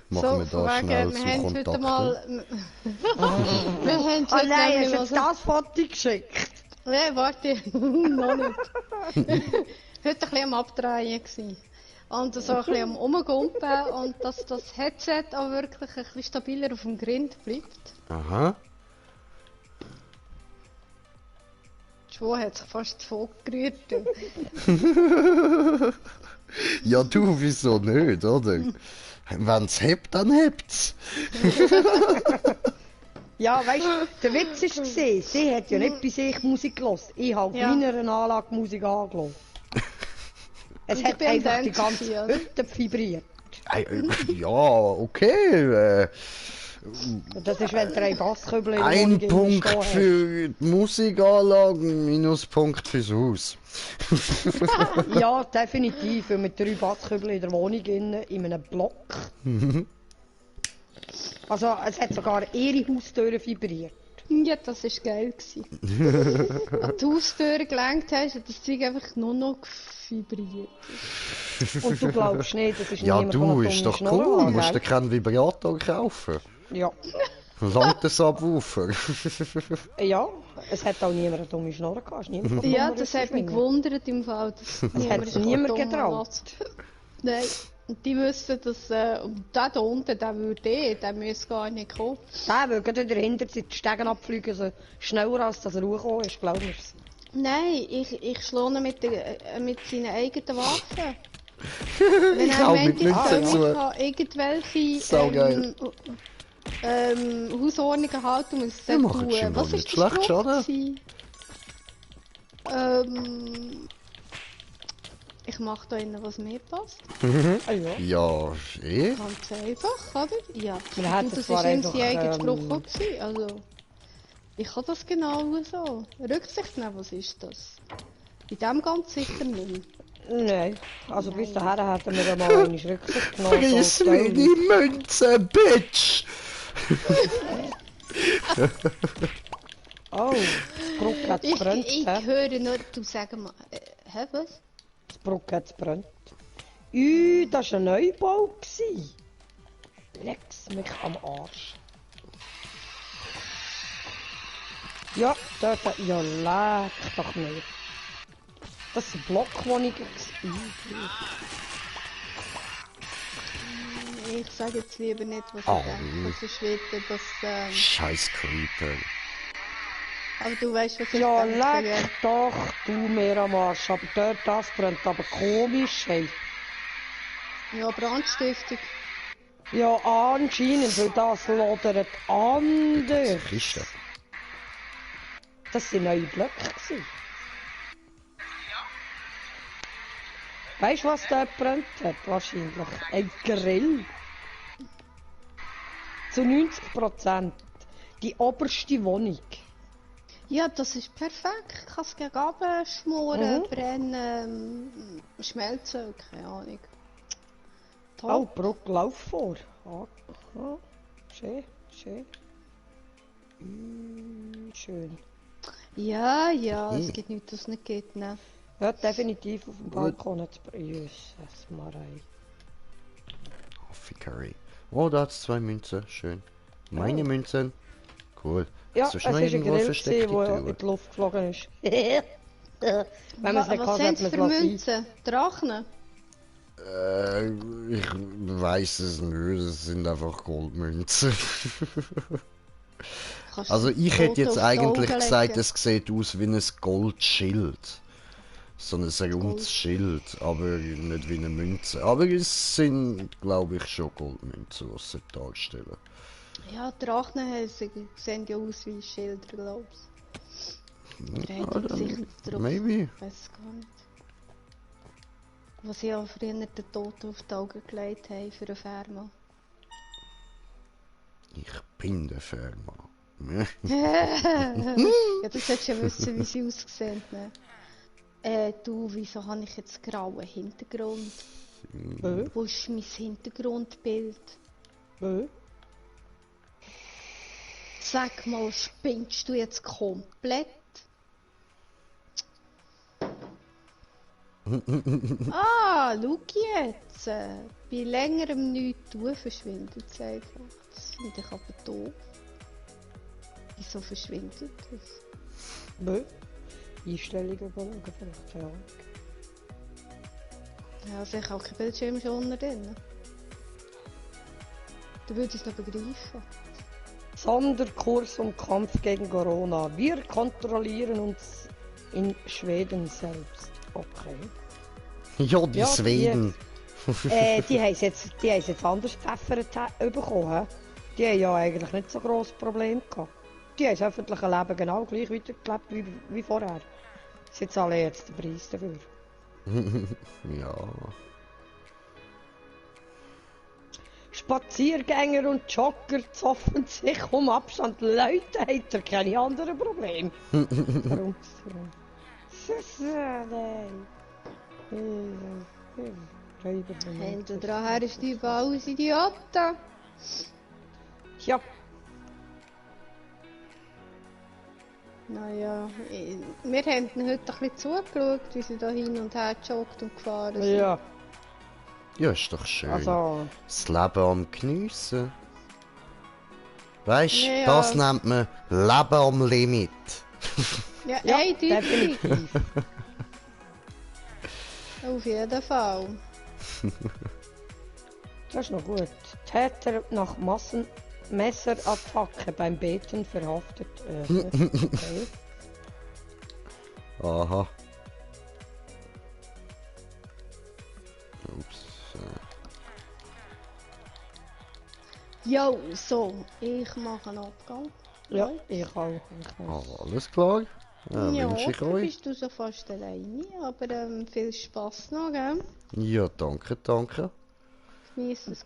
Machen wir von da wegen, schnell wir zu haben heute Kontakten. mal... wir haben Ah heute nein, nämlich hast du mal jetzt das Foto geschickt? Nein, warte, noch nicht. Heute ein bisschen am Abdrehen gewesen. Und so ein bisschen am Umgumpen und dass das Headset auch wirklich ein bisschen stabiler auf dem Grind bleibt. Aha. Die Schwo hat sich fast vorgerührt. Du. Ja, du, wieso nicht, oder? Wenn's hebt, dann hebt's. Ja, weißt du, der Witz war, sie hat ja nicht bei sich Musik gehört. Ich habe auf Ja. meiner Anlage Musik angelassen. Es Und ich hat bin am einfach die Dancen ganze gewesen, oder? Hütte vibriert. Ja, okay. Das ist, wenn 3 Basskübel in der Ein Wohnung Punkt stehen hast. für die Musikanlagen, Minuspunkt fürs Haus. Ja, definitiv. Und mit 3 Basskübel in der Wohnung in einem Block. Also, es hat sogar ihre Haustüre vibriert. Ja, das war geil. Als du die Haustür gelenkt hast, hat das Zeug einfach nur noch vibriert. Und du glaubst nicht, das ist Ja, niemand, der du, eine ist dumme doch Schnurre cool. hat, Musst du gell? keinen Vibrator kaufen? Ja. Langt das Subwoofer? Ja, es hat auch niemand eine dumme Schnurre gehabt. Ist niemand von Ja, Nummer das hat mich verschwingen. gewundert im Fall. Dass hat sich niemand getraut. Nein. Und die wissen, dass und der da unten, der müsste gar nicht kommen. Der will gerade dahinter die Stegen abfliegen, so schneller als dass er hochgekommen ist, glaub mir's. Nein, ich schlage ihn mit seinen eigenen Waffen. Wenn Ich er hau meint, mit ich soll Münzen zu. mich irgendwelche Saugeil. Hausordnungen halten, muss ich Ja, sagen, machen schon mal was nicht ist der schlecht, Spruch oder? gewesen? Ich mache da innen, was mir passt. Ah ja. Ja, eh. Ganz einfach, oder? Ja. Wir hätten Und das zwar war ihm einfach, sein eigener Spruch auch gewesen. Also, ich kann das genau so. Rücksicht nehmen, was ist das? In dem ganz sicher nicht. Nein, also bis dahin hätten wir einmal eine Rücksicht genommen. Friss so mir die Münze, Bitch! Oh, das Bruck hat Ich gebrannt. hä? höre nur, du sag mal, hä, was? Das Bruck hat gebrannt. Das war ein Neubau. Lex mich am Arsch. Ja, dort, ja, leck doch nicht. Das sind Blockwohnungen. Ich sage jetzt lieber nicht, was Oh. ich denke. Das ist wieder das, Scheiß Creeper. aber du weißt, was ich Ja, denke. leck doch du mir am Arsch. Aber dort, das brennt aber komisch, hey. Ja, Brandstiftung. Ja, anscheinend, weil das lodert anders. Kiste. Das waren neue Blöcke. gewesen. Weißt du, was dort gebrannt hat? Wahrscheinlich. Ein Grill. Zu 90%. Die oberste Wohnung. Ja, das ist perfekt. Ich kann es gegen oben schmoren, Mhm. brennen, schmelzen, keine Ahnung. Oh, Top. Bruck, lauf vor. Ah, schön, schön. Schön. Ja, es gibt nichts, was es nicht gibt, ne? Ja, definitiv auf dem Balkon hat es... Jesus, Marei. Fickery. Oh, da hat's 2 Münzen. Schön. Meine Münzen. Cool. Ja, Hast du es schon war ein irgendwo Grill, versteckte der in Tür? die Luft geflogen ist. Wenn man es nicht Was kann, sind hat es man für es lassen. Münzen? Drachen? Ich weiß es nicht. Es sind einfach Goldmünzen. Kannst Also du ich das hätte Foto jetzt aufs eigentlich Auge gesagt, legen? es sieht aus wie ein Goldschild. So ein rundes Schild, aber nicht wie eine Münze. Aber es sind, glaube ich, schon Goldmünzen, was sie darstellen. Ja, Drachenhälse sehen ja aus wie Schilder, glaubst du. Ja, Redet sich drauf. maybe. Ich weiß gar nicht. Was ja früher den Toten auf die Augen gelegt haben für eine Firma. Ich bin der Firma. Ja, du solltest ja wissen, wie sie aussehen. Ne? Du, wieso habe ich jetzt grauen Hintergrund? Wo ist mein Hintergrundbild? Sag mal, spinnst du jetzt komplett? Schau jetzt! Bei längerem nichts tun verschwindet es einfach. Das finde ich aber doof. Wieso verschwindet es? Einstellungen überlegen, vielleicht, keine Ahnung. Ja, also ich habe kein Bildschirm schon unter drin. Du würdest es noch begreifen. Sonderkurs um Kampf gegen Corona. Wir kontrollieren uns in Schweden selbst. Okay. Ja, die Ja, Schweden. Die haben es jetzt anders gepfeffert bekommen. He? Die haben ja eigentlich nicht so grosses Problem gehabt. Die haben das öffentliche Leben genau gleich weitergelebt wie vorher. Sie zahlen jetzt den Preis dafür. Ja. Spaziergänger und Jogger zoffen sich um Abstand. Leute, habt ihr keine anderen Probleme? Warum? Hinter dran her ist die alles Idioten. Ja, Naja, wir haben ihnen heute ein bisschen zugeschaut, wie sie da hin und her joggt und gefahren sind. ja. Ja, ist doch schön. Also, Das Leben am Geniessen. Weisst, Ja. das nennt man Leben am Limit. Ja, ja, eindeutig. definitiv. Auf jeden Fall. Das ist noch gut. Täter nach Messerattacke beim Beten verhaftet. Okay. Aha. Ups. Jo, so, ich mache einen Abgang. Ja, ich auch. Alles klar. Ja, Ja, wünsche ich da euch. bist du so fast alleine, aber viel Spaß noch, gell? Ja, danke, danke. Genieß es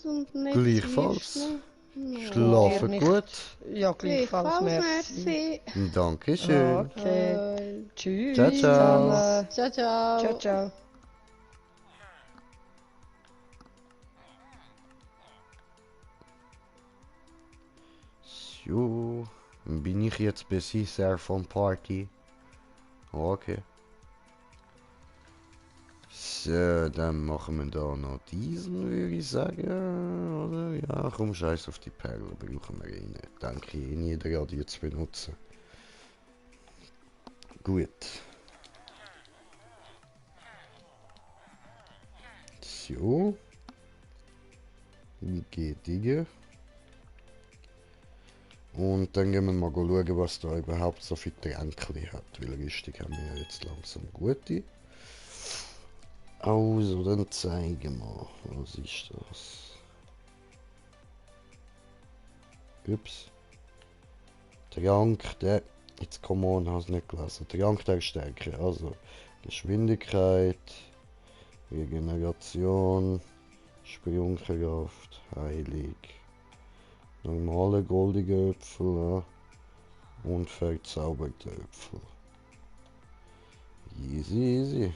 und nicht Gleichfalls. zu wüsten. Schlafen nicht. gut. Ja, gleichfalls. Gleichfalls, Merci. merci. Dankeschön. Okay. Tschüss. Ciao, ciao. zusammen. Ciao, ciao. Ciao, ciao. So, bin ich jetzt Besitzer von Party? Okay. So, dann machen wir da noch diesen, würde ich sagen. Oder? Ja, komm, scheiß auf die Perle, brauchen wir eh nicht. Denke ich eh nie daran, die zu benutzen. Gut. So. Geht Dinge. Und dann gehen wir mal schauen, was da überhaupt so viele Tränke hat. Weil richtig haben wir ja jetzt langsam gute. Also, dann zeigen wir. Was ist das? Ups. Trank der... Jetzt come on, hast nicht gelesen. Trank der Stärke. Also, Geschwindigkeit, Regeneration, Sprungkraft, Heilig. Normale goldige Äpfel, ja. Und verzauberte Äpfel. Easy, easy.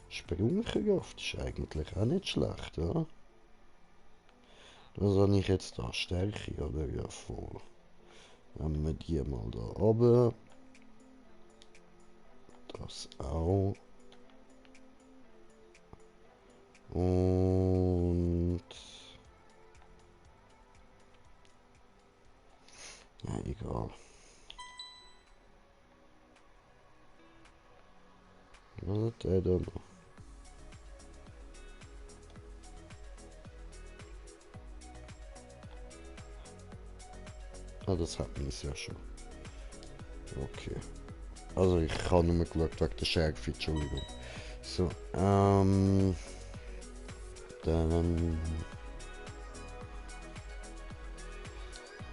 Sprungkraft ist eigentlich auch nicht schlecht, ja. Das habe ich jetzt da Stärke, oder? Ja, voll. Nehmen wir die mal da oben. Das auch. Und... Ja, egal. Was hat der da noch? Ah, das hat man ja schon. Okay. Also ich habe nur geschaut wegen der Schärfe, Entschuldigung. So, dann...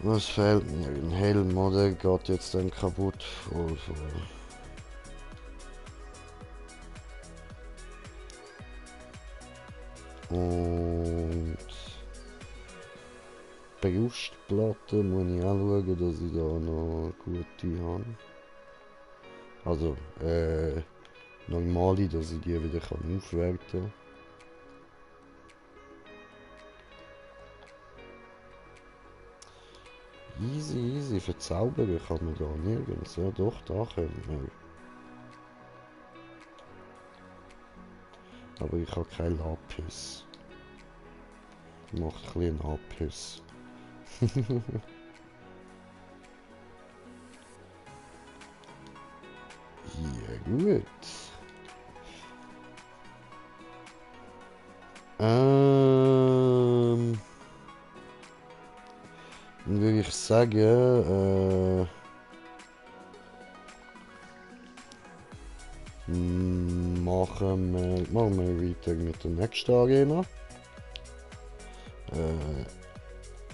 Was fehlt mir? Ein Helm, oder? Geht jetzt dann kaputt. Voll. Und... Brustplatte muss ich auch schauen, dass ich da noch gute habe. Also, normale, dass ich die wieder aufwerten kann. Easy, easy. Verzaubern kann man da nirgends. Ja doch, da können wir. Aber ich habe kein Lapis. Macht ein bisschen Lapis. Ja, gut. Dann würde ich sagen, machen wir weiter mit der nächsten Arena.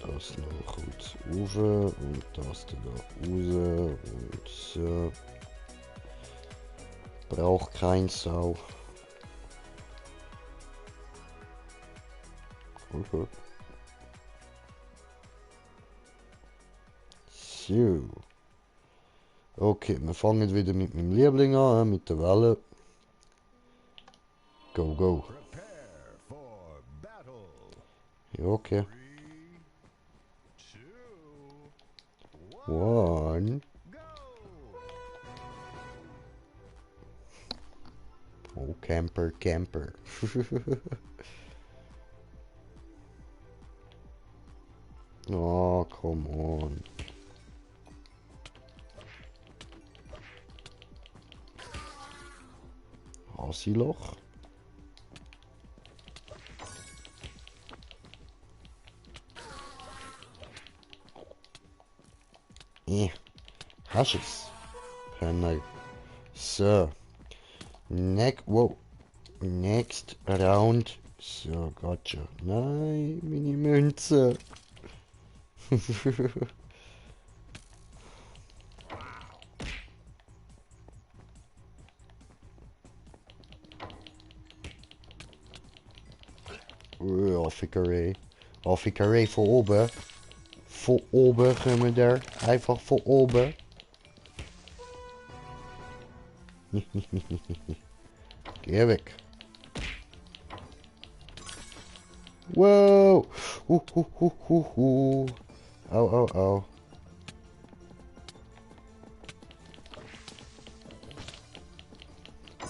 Das noch kurz rauf und das da raus und so. Braucht kein Sau. Okay. So. Okay, wir fangen wieder mit meinem Liebling an, mit der Welle. Go, go. Ja, okay. 1. Oh, Camper, Camper. Oh, come on. Hasiloch. Hast es? Penner. So. Wow. Next round. So, gotcha. Nein, meine Münze. Affikeré. Affikeré von oben. Von oben gaan we daar. Einfach von oben. Geh weg. Wow. Au, au, au.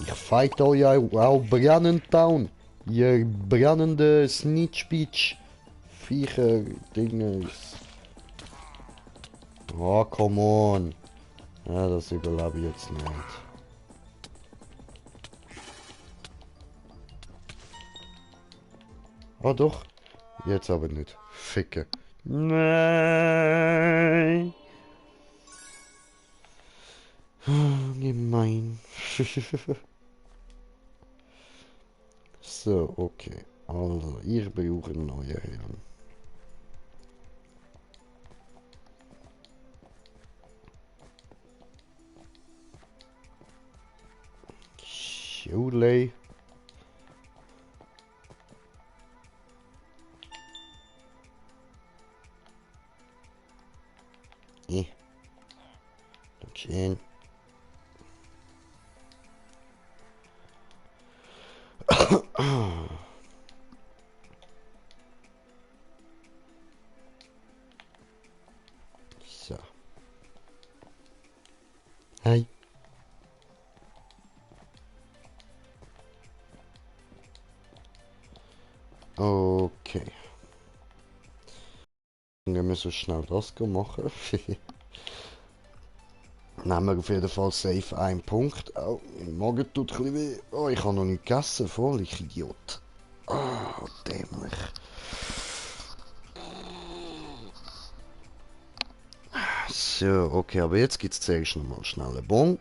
Ich fight al jouw brandend town. Je brandende snitchbeach. Viecher dinges. Oh, come on. Ja, das überlebe ich jetzt nicht. Oh doch. Jetzt aber nicht. Ficke. Nein. Gemein. So, okay. Also, ich brauche einen neuen Helm. Schulei. Dankeschön. So. Hi. Okay. Dann gehen wir so schnell das machen. Nehmen wir auf jeden Fall safe einen Punkt. Oh, mein Magen tut ein bisschen weh. Oh, ich habe noch nicht gegessen, voll, ich Idiot. Oh, dämlich. So, okay, aber jetzt gibt es zuerst noch mal schnell einen Bon.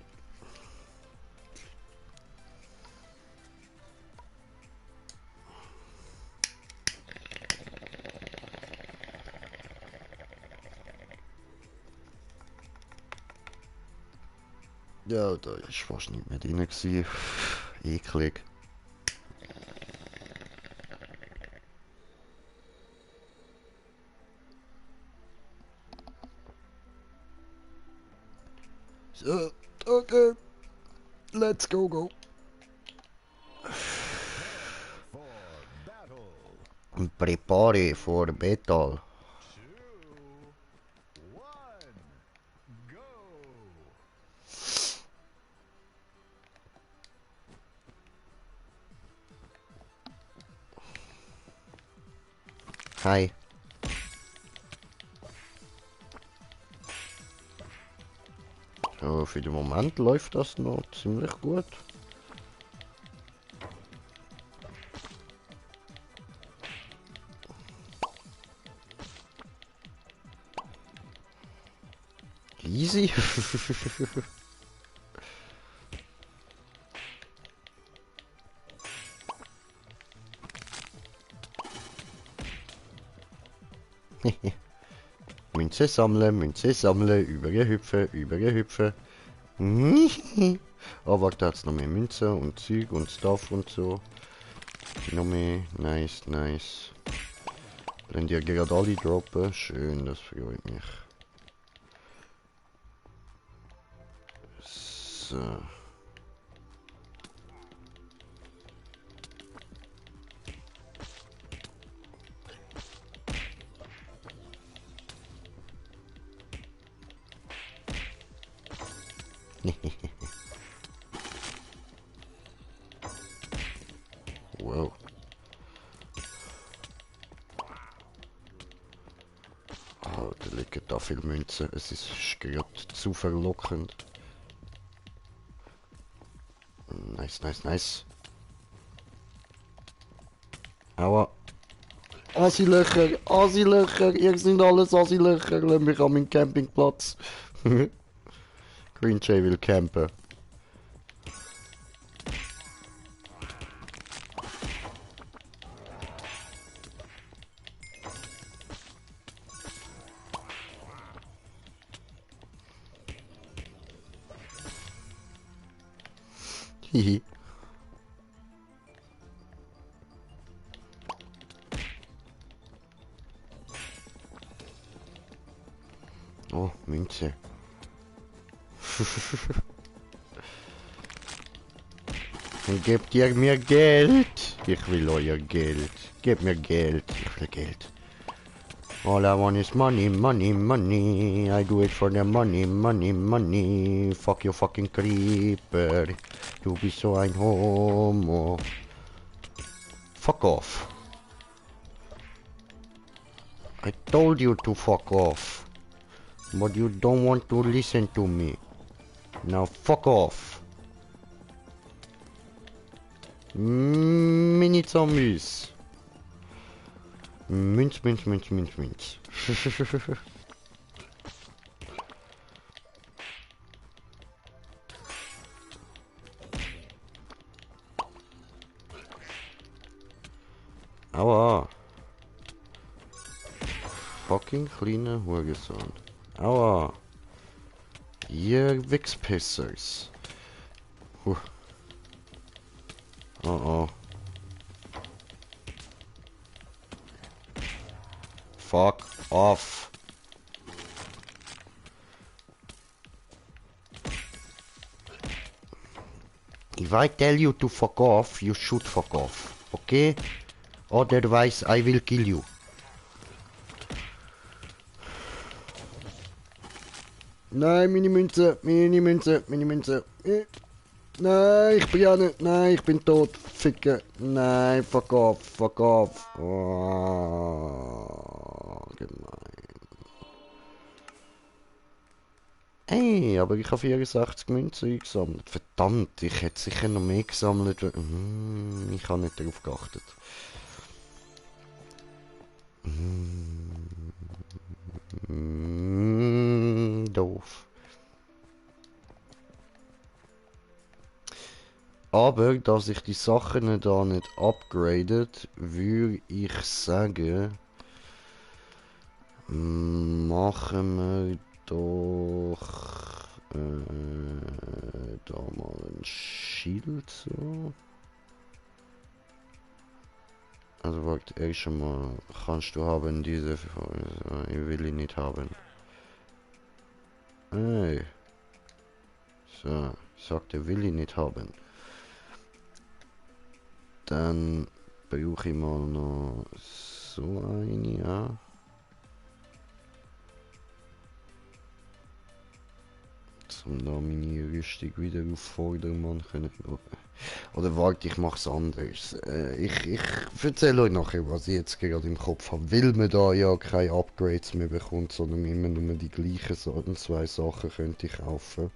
Ja, da ist fast nicht mehr drin gewesen. Eklig. So, okay. Let's go. Prepare for battle. Hi. So, für den Moment läuft das noch ziemlich gut. Easy. Münze sammeln, übergehüpfen. Oh, warte, da hat's noch mehr Münze und Zeug und Stuff und so. Noch mehr, nice. Wenn die gerade alle droppen, schön, das freut mich. So. Wow. Oh, da liegen da viele Münzen. Es ist gerade zu verlockend. Nice, nice, nice. Aua. Assi-Löcher, Assi-Löcher, ihr sind alles Assi-Löcher. Lass mich an meinen Campingplatz. Green Jay will campen. Hihi. Oh, Münze. Gebt ihr mir Geld? Ich will euer Geld. Gebt mir Geld. Ich will Geld. All I want is money, money, money. I do it for the money, money, money. Fuck you fucking creeper. Du bist so ein Homo. Fuck off. I told you to fuck off. But you don't want to listen to me. Now fuck off. Mini Zombies. Münz, Münz, Münz, Münz, Münz. Aua. Fucking kleine Hurensohn. Aua. Ihr Wichspissers. Oh oh. Fuck off. If I tell you to fuck off, you should fuck off. Okay? Otherwise, I will kill you. Nein, meine Münze, meine Münze, meine Münze. Nein, ich bin ja nicht. Nein, ich bin tot. Ficken. Nein, fuck off, fuck off. Oh, gemein. Ey, aber ich habe 64 Münzen eingesammelt. Verdammt, ich hätte sicher noch mehr gesammelt. Ich habe nicht darauf geachtet. Doof. Aber, dass ich die Sachen da nicht upgradet, würde ich sagen, machen wir doch da mal ein Schild so. Also warte, erst einmal kannst du haben diese, ich will ihn nicht haben. Hey. So, sagt er, will ich nicht haben. Dann brauche ich mal noch so eine, ja. Um da meine Rüstung wieder auf Vordermann können. Oder warte, ich mach's anders. Ich erzähle euch nachher, was ich jetzt gerade im Kopf habe. Weil man da ja keine Upgrades mehr bekommt, sondern immer nur die gleichen zwei Sachen könnte ich kaufen.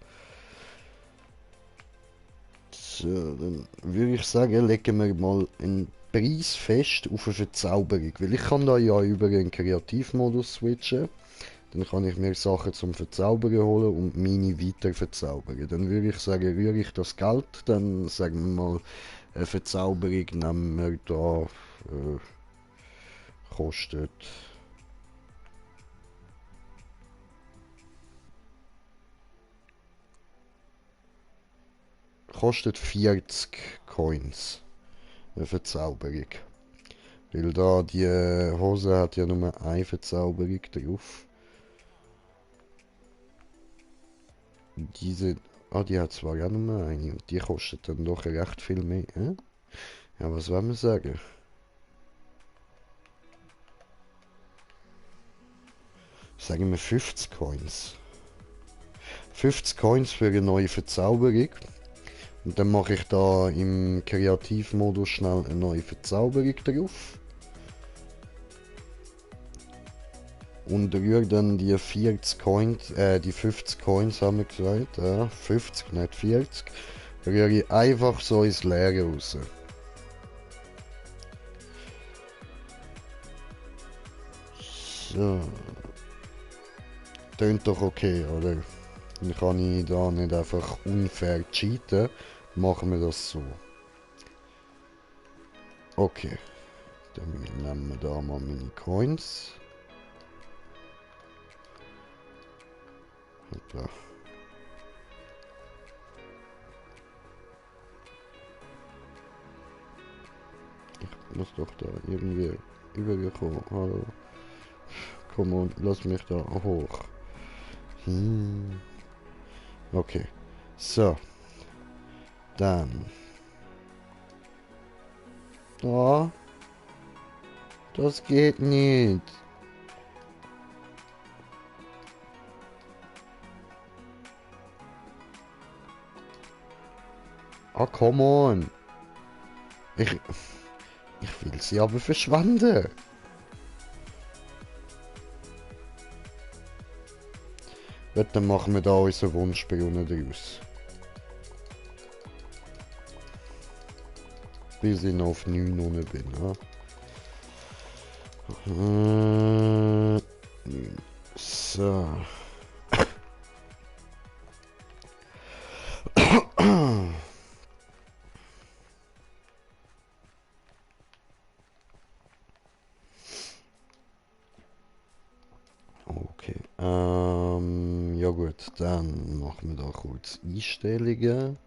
So, dann würde ich sagen, legen wir mal einen Preis fest auf eine Verzauberung. Weil ich kann da ja über einen Kreativmodus switchen. Dann kann ich mir Sachen zum Verzaubern holen und meine weiter verzaubern. Dann würde ich sagen, rühre ich das Geld, dann sagen wir mal, eine Verzauberung nehmen wir da, kostet 40 Coins. Eine Verzauberung. Weil da die Hose hat ja nur eine Verzauberung drauf. Diese... Ah, die hat zwar auch nur eine und die kostet dann doch recht viel mehr. Ja, was wollen wir sagen? Sagen wir 50 Coins. 50 Coins für eine neue Verzauberung. Und dann mache ich da im Kreativmodus schnell eine neue Verzauberung drauf. Und rühre dann die 40 Coins, die 50 Coins haben wir gesagt, 50, nicht 40, rühre ich einfach so ins Leere raus. So. Tönt doch okay, oder? Dann kann ich da nicht einfach unfair cheaten. Machen wir das so. Okay. Dann nehmen wir da mal meine Coins. Hoppla. Ich muss doch da irgendwie übergekommen. Hallo. Komm und lass mich da hoch. Okay. So. Dann. Oh. Das geht nicht. Ah, come on. Ich will sie aber verschwenden. Gut, dann machen wir da unseren Wunschbrunnen draus. Bis ich noch auf 9 unten bin. Ja? 9. So. Okay. Ja gut, dann machen wir da kurz Einstellungen.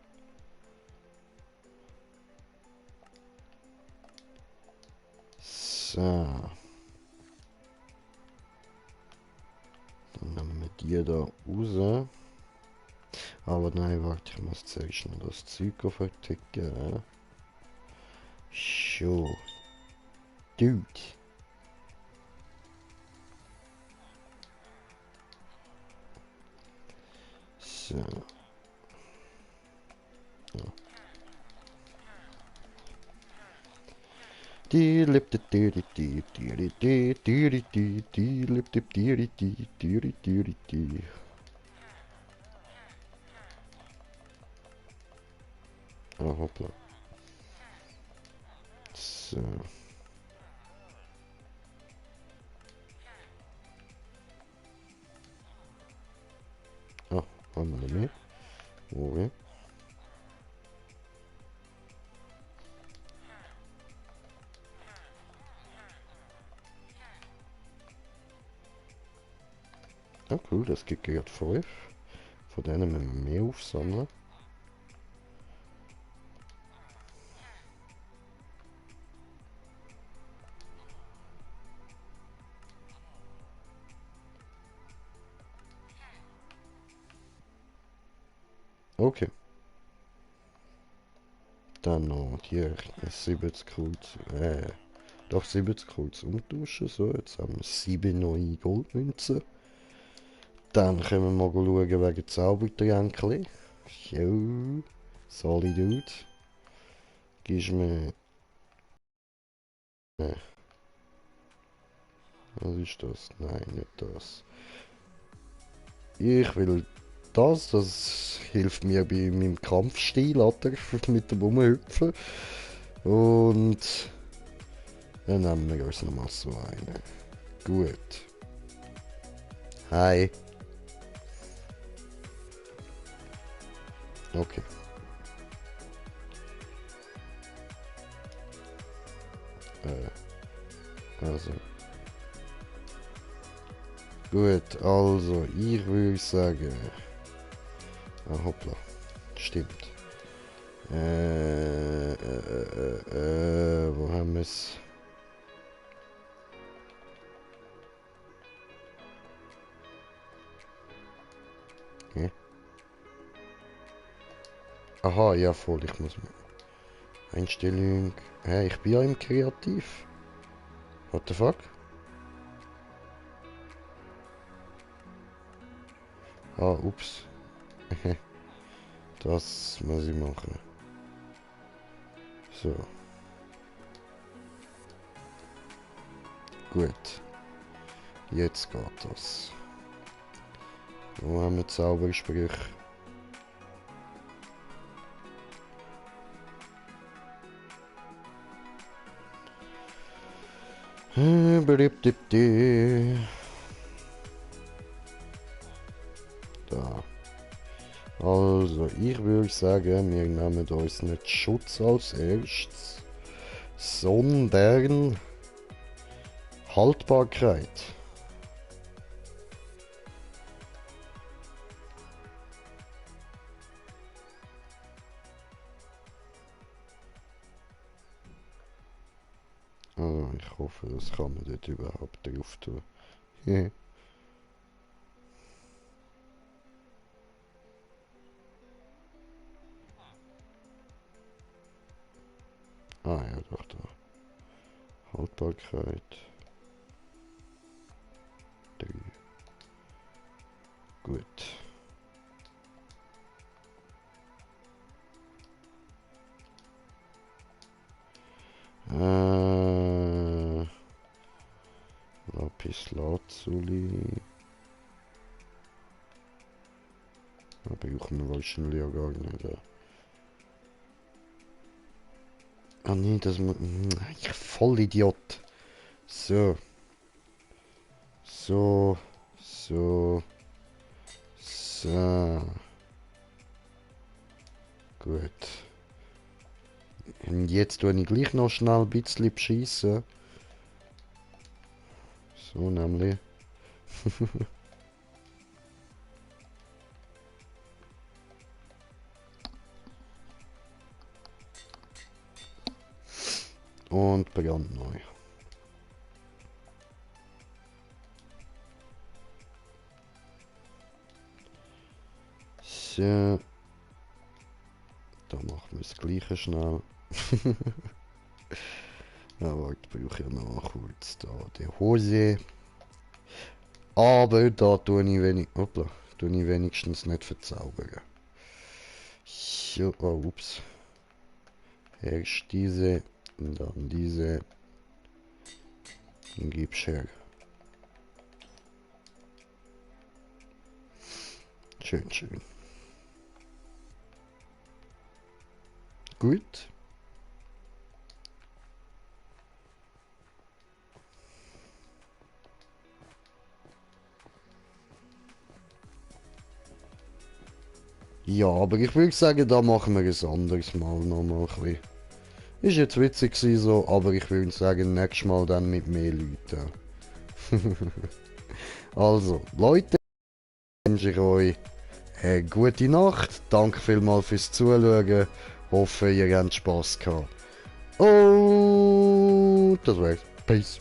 So. Dann nehmen wir die da raus. Aber nein, warte, ich muss zuerst noch das Zeug verticken. So. Dude. So. Ja. Ah, hoppla. So. Ah, haben wir mehr? Okay. Ah, cool, das gibt gerade 5. Von denen müssen wir mehr aufsammeln. Okay. Dann noch hier 70 Kreuz, doch 70 Kreuz umtauschen. So, jetzt haben wir 7 neue Goldmünzen. Dann können wir mal schauen wegen Zaubertränkchen. Jo, sorry Dude. Gibst mir... Was ist das? Nein, nicht das. Ich will das. Das hilft mir bei meinem Kampfstil, oder? Mit dem Rumhüpfen. Und... Dann nehmen wir uns nochmal so eine. Gut. Hi. Okay. Also. Gut, also, ich würde sagen... Ah, hoppla. Stimmt. Wo haben wir es? Hä? Aha, ja voll, ich muss mal. Einstellung. Hä, ich bin ja im Kreativ. What the fuck? Ah, ups. Das muss ich machen. So. Gut. Jetzt geht das. Wo haben wir Zaubersprüche? Da. Also, ich würde sagen, wir nehmen uns nicht Schutz als erstes, sondern Haltbarkeit. Also, ich hoffe, das kann man dort überhaupt drauf tun. Ah ja, doch, da. Haltbarkeit. 3. Gut. Lapis Lazuli. Da brauchen wir wahrscheinlich ja gar nicht. Ah nee, das muss... Ich voll Idiot. So. So. So. So. Gut. Und jetzt tue ich gleich noch schnell ein bisschen beschissen. So nämlich. Und brandneu. So. Da machen wir das gleiche schnell. Ja, warte, brauche ich noch kurz da die Hose. Aber da tue ich wenigstens nicht verzaubern. So, oh, ups. Erst diese, und dann diese. Und gib's her. Schön, schön. Gut. Ja, aber ich würde sagen, da machen wir ein anderes Mal nochmal ein bisschen. Ist jetzt witzig gewesen, so, aber ich würde sagen, nächstes Mal dann mit mehr Leuten. Also, Leute, wünsche ich euch eine gute Nacht. Danke vielmals fürs Zuschauen. Hoffe, ihr habt Spass gehabt. Und das war's. Peace.